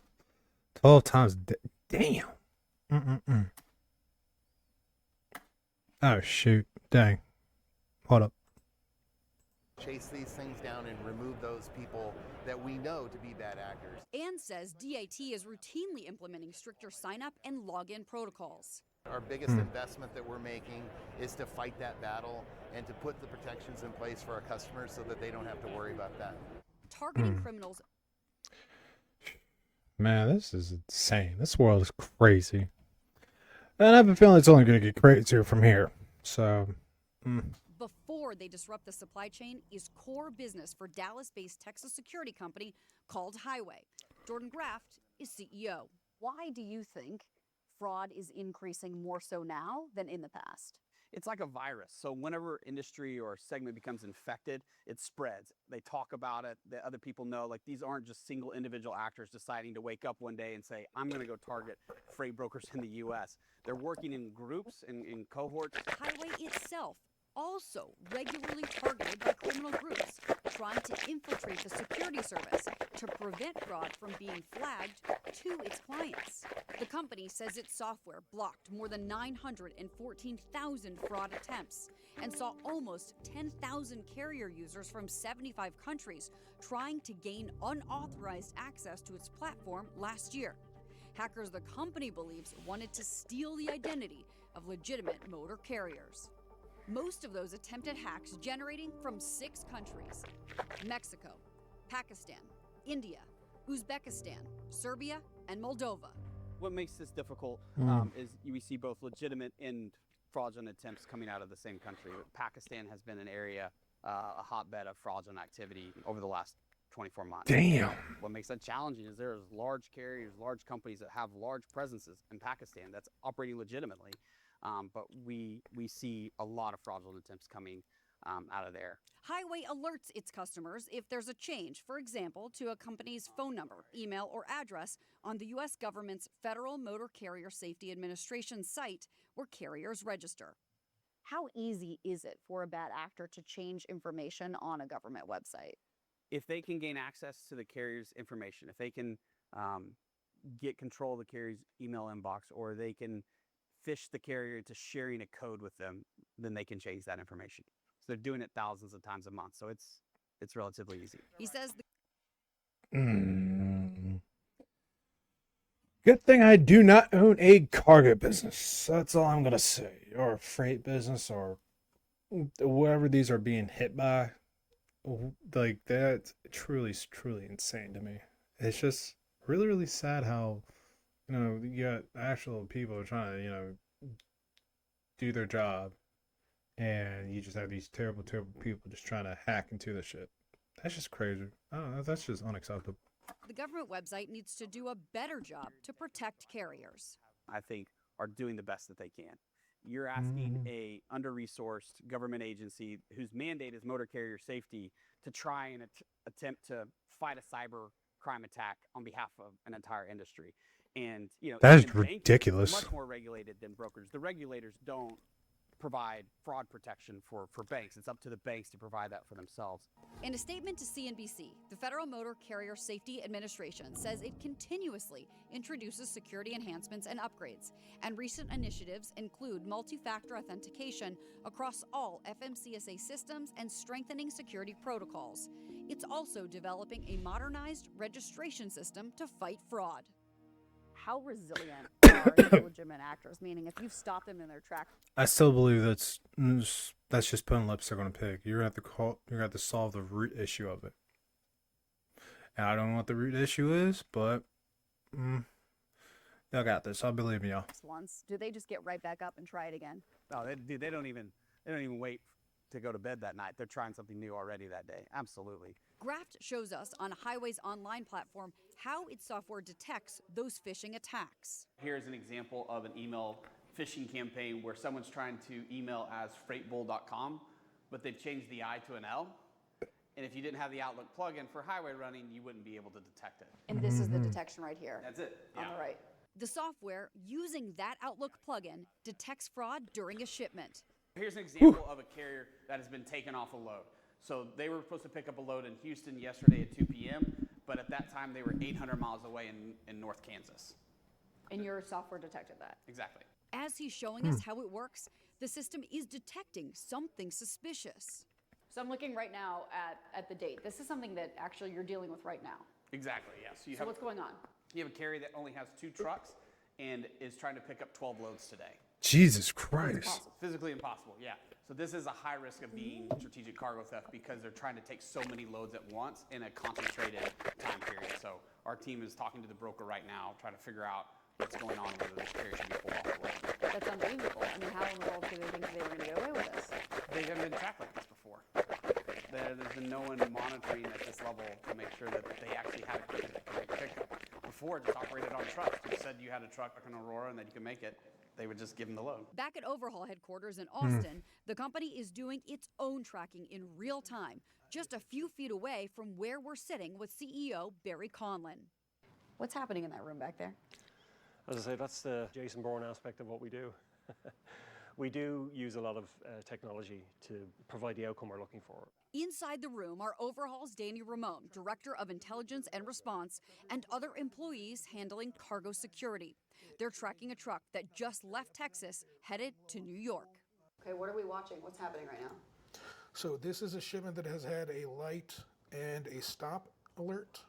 12 times. Damn. Oh, shoot. Dang. Hold up. chase these things down and remove those people that we know to be bad actors. And says DIT is routinely implementing stricter sign-up and login protocols. Our biggest investment that we're making is to fight that battle and to put the protections in place for our customers so that they don't have to worry about that. Targeting criminals. Man, this is insane. This world is crazy. And I have a feeling it's only going to get crazier from here. So, Before they disrupt the supply chain is core business for Dallas-based Texas security company called Highway. Jordan Graft is CEO. Why do you think fraud is increasing more so now than in the past? It's like a virus. So whenever industry or segment becomes infected, it spreads. They talk about it, that other people know. Like, these aren't just single individual actors deciding to wake up one day and say, I'm going to go target freight brokers in the U.S. They're working in groups, in cohorts. Highway itself also regularly targeted by criminal groups trying to infiltrate the security service to prevent fraud from being flagged to its clients. The company says its software blocked more than 914,000 fraud attempts and saw almost 10,000 carrier users from 75 countries trying to gain unauthorized access to its platform last year. Hackers the company believes wanted to steal the identity of legitimate motor carriers. Most of those attempted hacks generating from 6 countries: Mexico, Pakistan, India, Uzbekistan, Serbia, and Moldova. What makes this difficult is we see both legitimate and fraudulent attempts coming out of the same country. Pakistan has been an area, a hotbed of fraudulent activity over the last 24 months. Damn. What makes that challenging is there's large carriers, large companies that have large presences in Pakistan that's operating legitimately. But we see a lot of fraudulent attempts coming out of there. Highway alerts its customers if there's a change, for example, to a company's phone number, email, or address on the U.S. government's Federal Motor Carrier Safety Administration site where carriers register. How easy is it for a bad actor to change information on a government website? If they can gain access to the carrier's information, if they can get control of the carrier's email inbox, or they can fish the carrier into sharing a code with them, then they can change that information. So they're doing it thousands of times a month. So it's relatively easy. He says Good thing I do not own a cargo business. That's all I'm going to say. Or a freight business, or whatever these are being hit by. Like, that's truly insane to me. It's just really, really sad how, you got actual people trying to, do their job, and you just have these terrible, terrible people just trying to hack into the shit. That's just crazy. I don't know. That's just unacceptable. the government website needs to do a better job to protect carriers. I think are doing the best that they can. You're asking a under-resourced government agency whose mandate is motor carrier safety to try and attempt to fight a cyber crime attack on behalf of an entire industry. And that is banking ridiculous. much more regulated than brokers. The regulators don't provide fraud protection for banks. It's up to the banks to provide that for themselves. In a statement to CNBC, the Federal Motor Carrier Safety Administration says it continuously introduces security enhancements and upgrades, and recent initiatives include multi-factor authentication across all FMCSA systems and strengthening security protocols. It's also developing a modernized registration system to fight fraud. How resilient are illegitimate actors? Meaning, if you stop them in their tracks. I still believe that's just putting lipstick on a pig. You're gonna have to solve the root issue of it. And I don't know what the root issue is, but y'all got this. I believe in y'all. Once, do they just get right back up and try it again? No, they don't even wait to go to bed that night. They're trying something new already that day. Absolutely. Graft shows us on Highway's online platform how its software detects those phishing attacks. Here's an example of an email phishing campaign where someone's trying to email as freightbull.com, but they've changed the I to an L. And if you didn't have the Outlook plugin for Highway running, you wouldn't be able to detect it. And this is the detection right here. That's it. On the right. The software, using that Outlook plugin, detects fraud during a shipment. Here's an example of a carrier that has been taken off a load. So they were supposed to pick up a load in Houston yesterday at 2 p.m., but at that time they were 800 miles away in North Kansas. And your software detected that? Exactly. As he's showing us how it works, the system is detecting something suspicious. So I'm looking right now at the date. This is something that actually you're dealing with right now. Exactly, yes. So what's going on? You have a carrier that only has 2 trucks and is trying to pick up 12 loads today. Jesus Christ. Physically impossible, yeah. So this is a high risk of being strategic cargo theft because they're trying to take so many loads at once in a concentrated time period. So our team is talking to the broker right now, trying to figure out what's going on, whether this carrier should be pulled off the road. That's unbelievable. I mean, how in the world do they think they were going to get away with this? They haven't been tracked like this before. There's been no one monitoring at this level to make sure that they actually had equipment that could make pickup. Before, it just operated on trucks. You said you had a truck like an Aurora and that you could make it. They would just give them the load. Back at Overhaul headquarters in Austin, the company is doing its own tracking in real time, just a few feet away from where we're sitting with CEO Barry Conlon. What's happening in that room back there? As I say, that's the Jason Bourne aspect of what we do. We do use a lot of technology to provide the outcome we're looking for. Inside the room are Overhaul's Danny Ramone, Director of Intelligence and Response, and other employees handling cargo security. They're tracking a truck that just left Texas, headed to New York. Okay, what are we watching? What's happening right now? So this is a shipment that has had a light and a stop alert,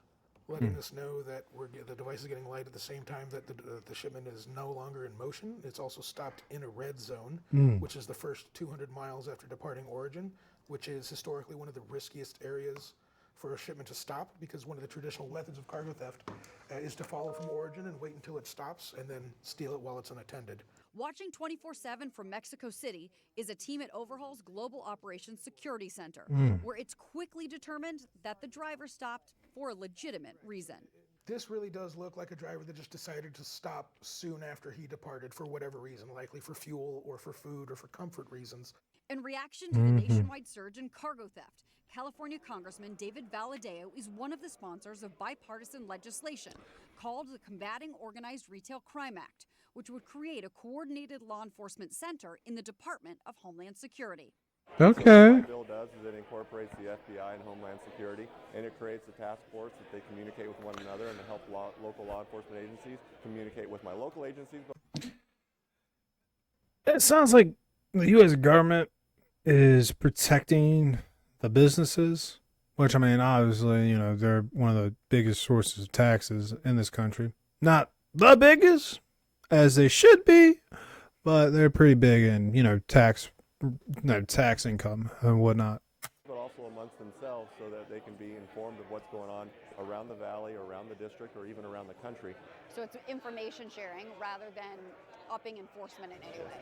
letting us know that the device is getting light at the same time that the shipment is no longer in motion. It's also stopped in a red zone, which is the first 200 miles after departing origin, which is historically one of the riskiest areas for a shipment to stop, because one of the traditional methods of cargo theft is to follow from origin and wait until it stops and then steal it while it's unattended. Watching 24/7 from Mexico City is a team at Overhaul's Global Operations Security Center, where it's quickly determined that the driver stopped for a legitimate reason. This really does look like a driver that just decided to stop soon after he departed for whatever reason, likely for fuel or for food or for comfort reasons. In reaction to the nationwide surge in cargo theft, California Congressman David Valadao is one of the sponsors of bipartisan legislation called the Combating Organized Retail Crime Act, which would create a coordinated law enforcement center in the Department of Homeland Security. Okay. So what the bill does is it incorporates the FBI and Homeland Security, and it creates a task force that they communicate with one another and to help local law enforcement agencies communicate with my local agencies. It sounds like the U.S. government is protecting the businesses, which, I mean, obviously, you know, they're one of the biggest sources of taxes in this country. Not the biggest, as they should be, but they're pretty big in, you know, tax income and whatnot. But also amongst themselves so that they can be informed of what's going on around the valley, around the district, or even around the country. So it's information sharing rather than upping enforcement in any way.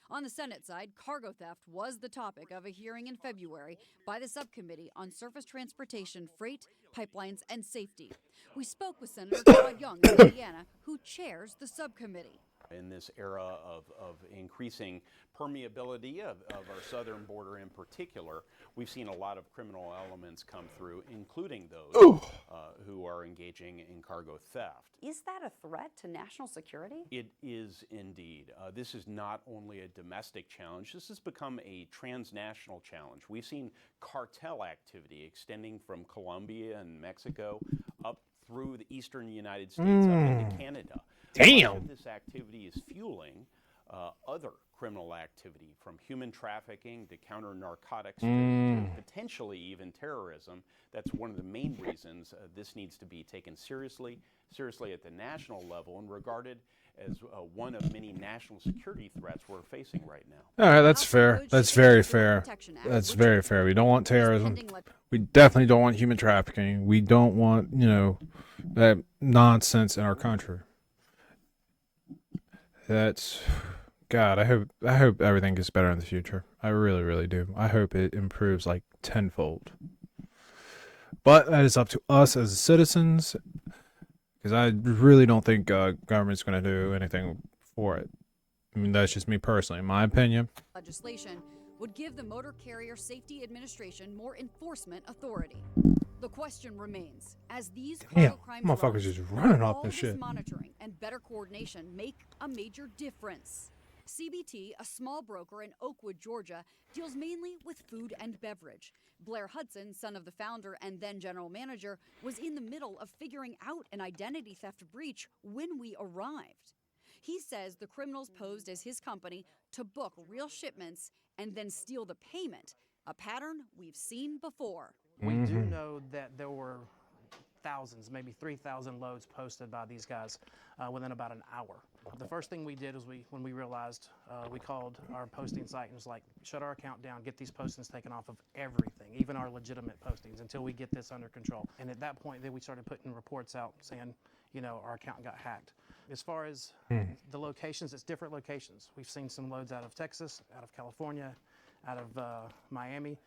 On the Senate side, cargo theft was the topic of a hearing in February by the Subcommittee on Surface Transportation, Freight, Pipelines, and Safety. We spoke with Senator Todd Young of Indiana, who chairs the subcommittee. In this era of increasing permeability of our southern border in particular, we've seen a lot of criminal elements come through, including those who are engaging in cargo theft. Is that a threat to national security? It is indeed. This is not only a domestic challenge, this has become a transnational challenge. We've seen cartel activity extending from Colombia and Mexico up through the eastern United States up into Canada. Damn. Much of this activity is fueling other criminal activity, from human trafficking to counter narcotics to potentially even terrorism. That's one of the main reasons this needs to be taken seriously at the national level and regarded as one of many national security threats we're facing right now. All right, that's fair. That's very fair. That's very fair. We don't want terrorism. We definitely don't want human trafficking. We don't want, you know, that nonsense in our country. That's, God, I hope everything gets better in the future. I really, really do. I hope it improves like tenfold. But that is up to us as citizens, because I really don't think government's going to do anything for it. I mean, that's just me personally, in my opinion. Legislation would give the Motor Carrier Safety Administration more enforcement authority. The question remains, as these cargo crimes motherfuckers rise, just running will off all this shit. monitoring and better coordination make a major difference. CBT, a small broker in Oakwood, Georgia, deals mainly with food and beverage. Blair Hudson, son of the founder and then general manager, was in the middle of figuring out an identity theft breach when we arrived. He says the criminals posed as his company to book real shipments and then steal the payment, a pattern we've seen before. We do know that there were thousands, maybe 3,000 loads posted by these guys within about an hour. The first thing we did is when we realized, we called our posting site and was like, shut our account down, get these postings taken off of everything, even our legitimate postings, until we get this under control. And at that point, then we started putting reports out saying, you know, our account got hacked. As far as the locations, it's different locations. We've seen some loads out of Texas, out of California, out of Miami.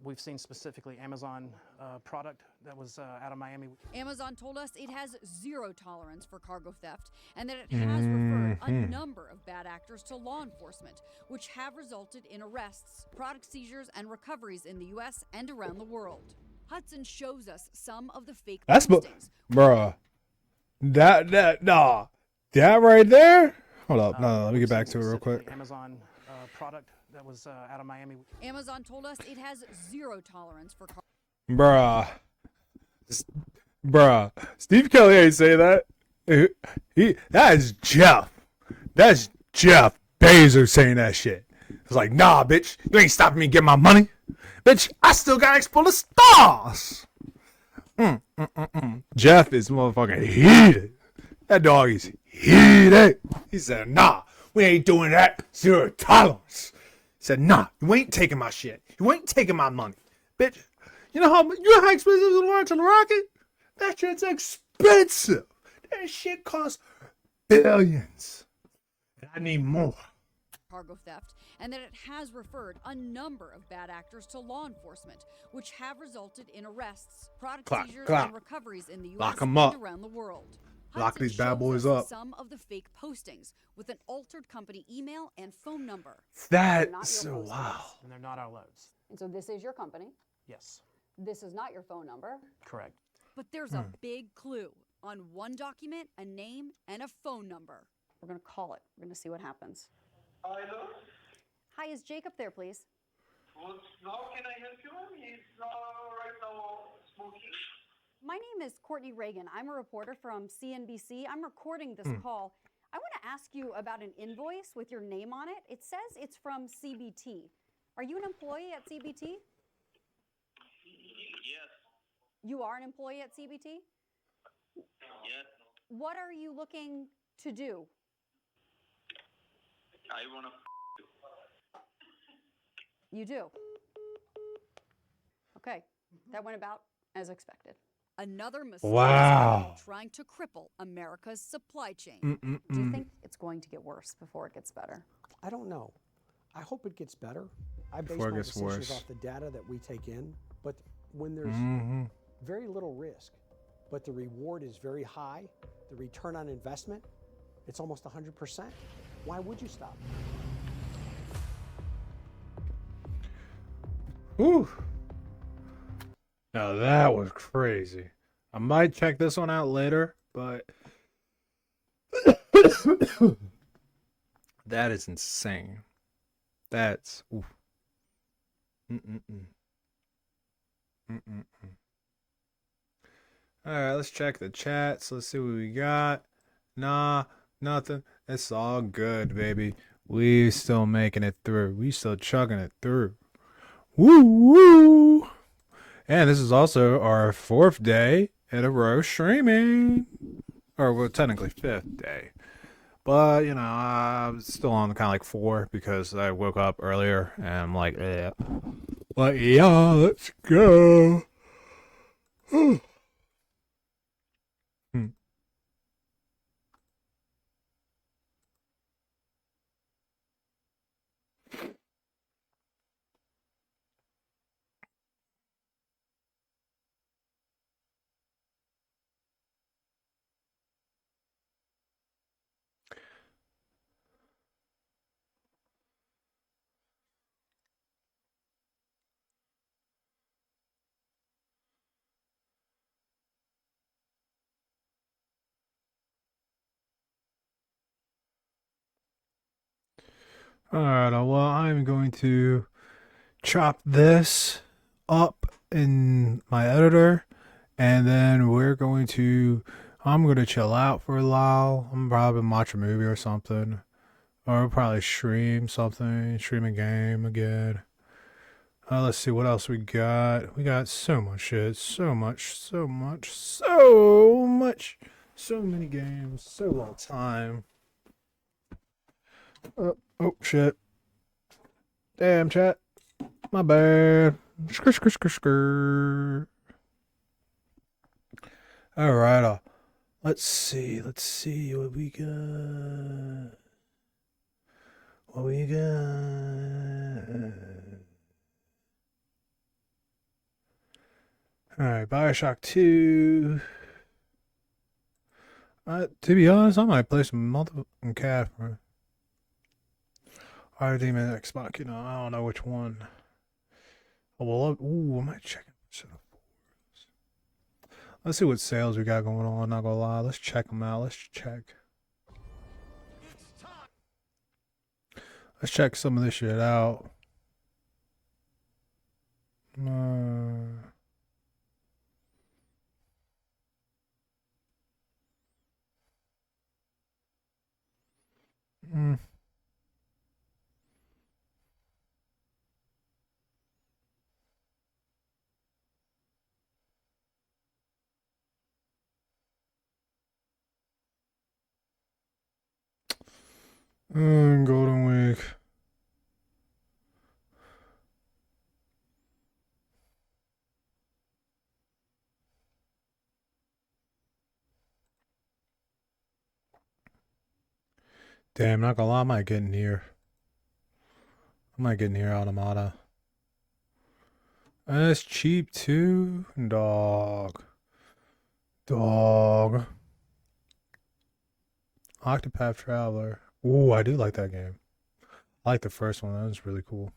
We've seen specifically Amazon product that was out of Miami. Amazon told us it has zero tolerance for cargo theft and that it has referred a number of bad actors to law enforcement, which have resulted in arrests, product seizures, and recoveries in the U.S. and around the world. Hudson shows us some of the fake postings. Bruh. That right there? Hold up. No, let me get back to it real quick. Amazon product that was out of Miami. Amazon told us it has zero tolerance for Bruh. Steve Kelly ain't say that. That is Jeff. That's Jeff Bezos saying that shit. It's like, nah, bitch. You ain't stopping me getting my money. Bitch, I still gotta explore the stars. Jeff is motherfucking heated. That dog is heated. He said, nah, we ain't doing that. Zero tolerance. He said, nah, you ain't taking my shit. You ain't taking my money. Bitch, you know how expensive it is to launch a rocket? That shit's expensive. That shit costs billions. And I need more. Cargo theft, and that it has referred a number of bad actors to law enforcement, which have resulted in arrests, product seizures, and recoveries in the U.S. Lock 'em and up. around the world. Lock Hudson these bad shows boys us up. Some of the fake postings with an altered company email and phone number. That's so wow. And they're not our loads. And so this is your company. Yes, This is not your phone number. correct. But there's a big clue. On one document, a name and a phone number. We're going to call it. We're going to see what happens. Hello? Hi, is Jacob there, please? How can I help you? He's right now smoking. My name is Courtney Reagan. I'm a reporter from CNBC. I'm recording this call. I want to ask you about an invoice with your name on it. It says it's from CBT. Are you an employee at CBT? Yes. You are an employee at CBT? Yes. What are you looking to do? I want to You do. Okay, that went about as expected. Another mysterious Wow. company trying to cripple America's supply chain. Do you think it's going to get worse before it gets better? I don't know. I hope it gets better. I base Before it my gets decisions worse. off the data that we take in. But when there's very little risk, but the reward is very high, the return on investment, it's almost 100%. Why would you stop? Whew. Now that was crazy. I might check this one out later, but that is insane. That's oof. All right, let's check the chats. Let's see what we got. Nah, nothing. It's all good, baby. We still making it through. We still chugging it through. Woo woo! And this is also our 4th day in a row streaming. Or, well, technically 5th day. But, you know, I'm still on kind of like 4 because I woke up earlier and I'm like, eh. But yeah, let's go. Alright, well, I'm going to chop this up in my editor, and then I'm going to chill out for a while. I'm probably going to watch a movie or something, or probably stream something, stream a game again. Let's see what else we got. We got so much shit. So much. So many games. So little time. Oh shit. Damn, chat. My bad. Skr. Alright. Let's see what we got. Alright, Bioshock 2. To be honest, I might play some multiple cat for our Demon Xbox, you know, I don't know which one. Oh, well, ooh, I might check it. Let's see what sales we got going on, not gonna lie. Let's check them out. Let's check some of this shit out. Golden Week. Damn, not gonna lie, I might get near. Automata. And it's cheap too. Dog. Octopath Traveler. Ooh, I do like that game. I like the first one. That was really cool.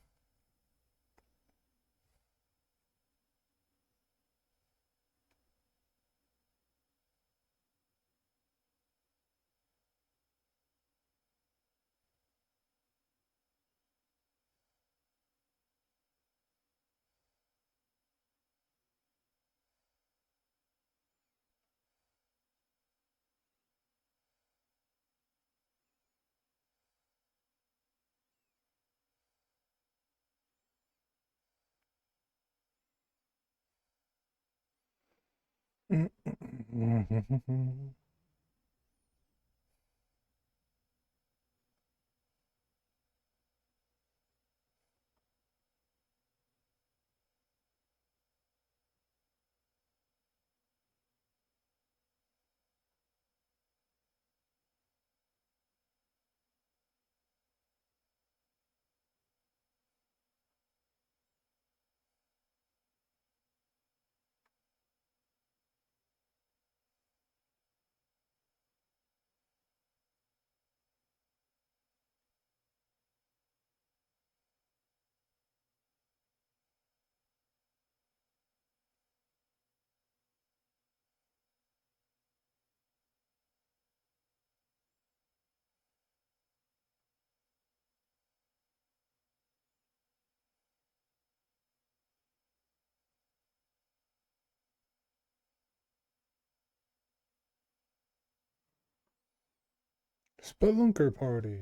Spelunker Party.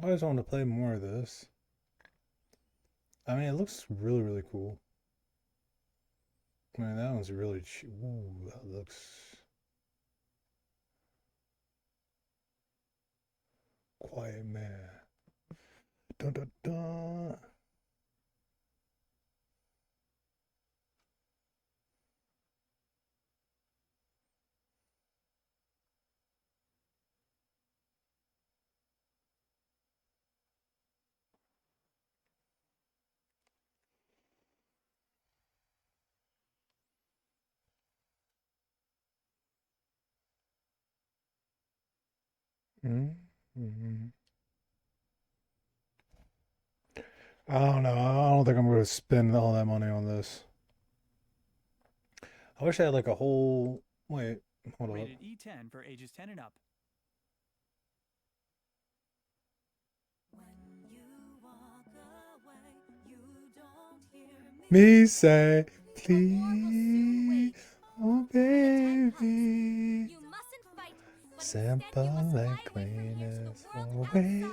I just want to play more of this. I mean, it looks really, really cool. Man, that one's really cheap. Ooh, that looks Quiet Man. Dun dun dun. Mm-hmm. I don't know. I don't think I'm going to spend all that money on this. I wish I had like a whole. Wait, hold on. Rated E10 for ages 10 and up. Me say, please, oh baby. Simple and clean as always.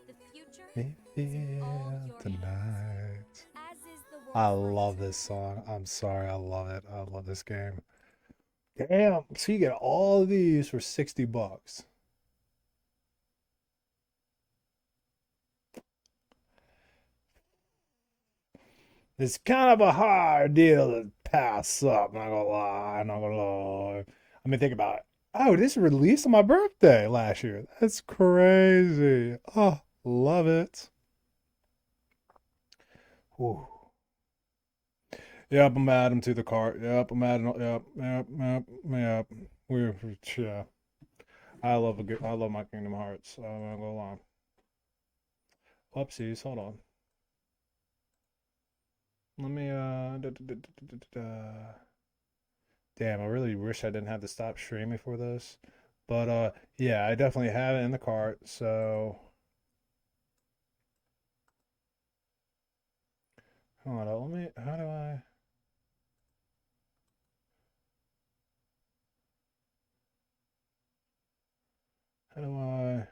The future me feel tonight. I love this song. I'm sorry, I love it. I love this game. Damn, so you get all of these for $60. It's kind of a hard deal to pass up, not gonna lie, not gonna lie. I mean, think about it. Oh, this released on my birthday last year. That's crazy. Oh, love it. Ooh. Yep, I'm adding to the cart. Yep, I'm adding. Yep. Yeah. I love my Kingdom Hearts. I'm not gonna lie. Whoopsies, hold on. Let me, Damn, I really wish I didn't have to stop streaming for this. But, yeah, I definitely have it in the cart, so... Hold on, let me, how do I... How do I...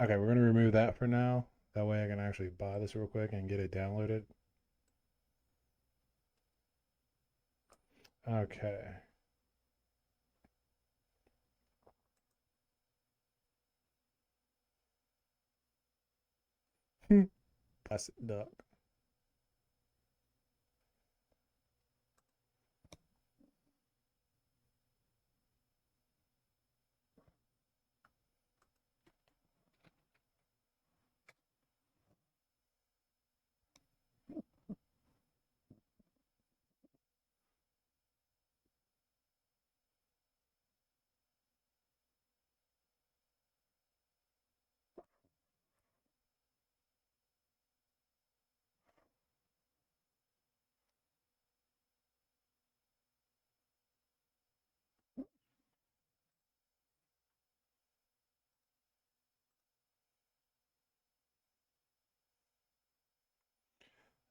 Okay, we're going to remove that for now. That way I can actually buy this real quick and get it downloaded. Okay. Plastic duck.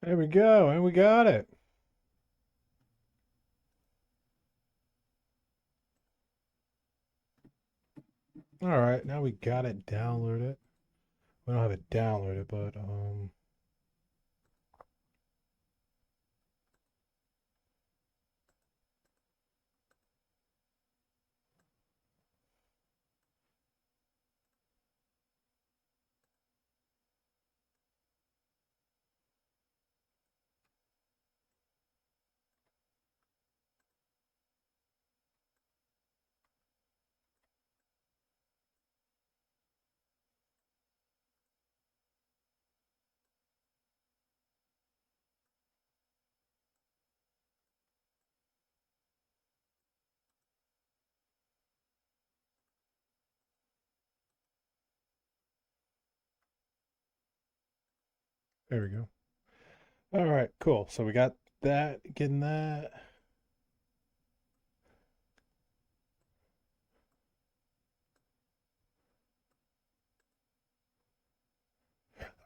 There we go, and we got it. All right, now we got it downloaded. We don't have it downloaded, but there we go. All right, cool. So we got that, getting that.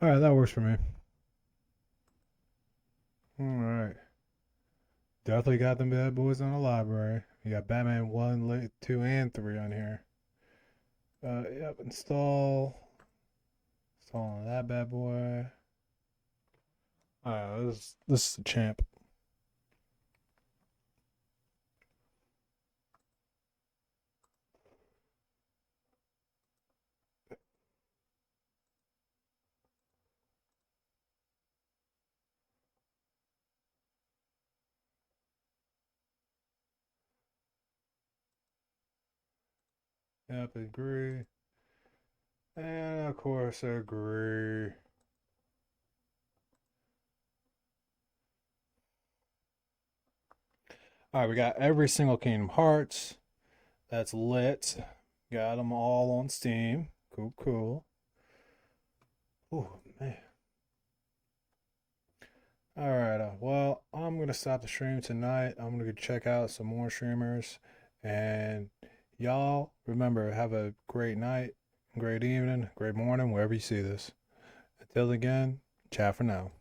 All right, that works for me. All right. Definitely got them bad boys on the library. You got Batman 1, 2, and 3 on here. Yep, install. Installing that bad boy. This is the champ. Yep, agree. And of course, agree. All right, we got every single Kingdom Hearts that's lit. Got them all on Steam. Cool, cool. Oh, man. All right, well, I'm going to stop the stream tonight. I'm going to go check out some more streamers. And y'all, remember, have a great night, great evening, great morning, wherever you see this. Until again, ciao for now.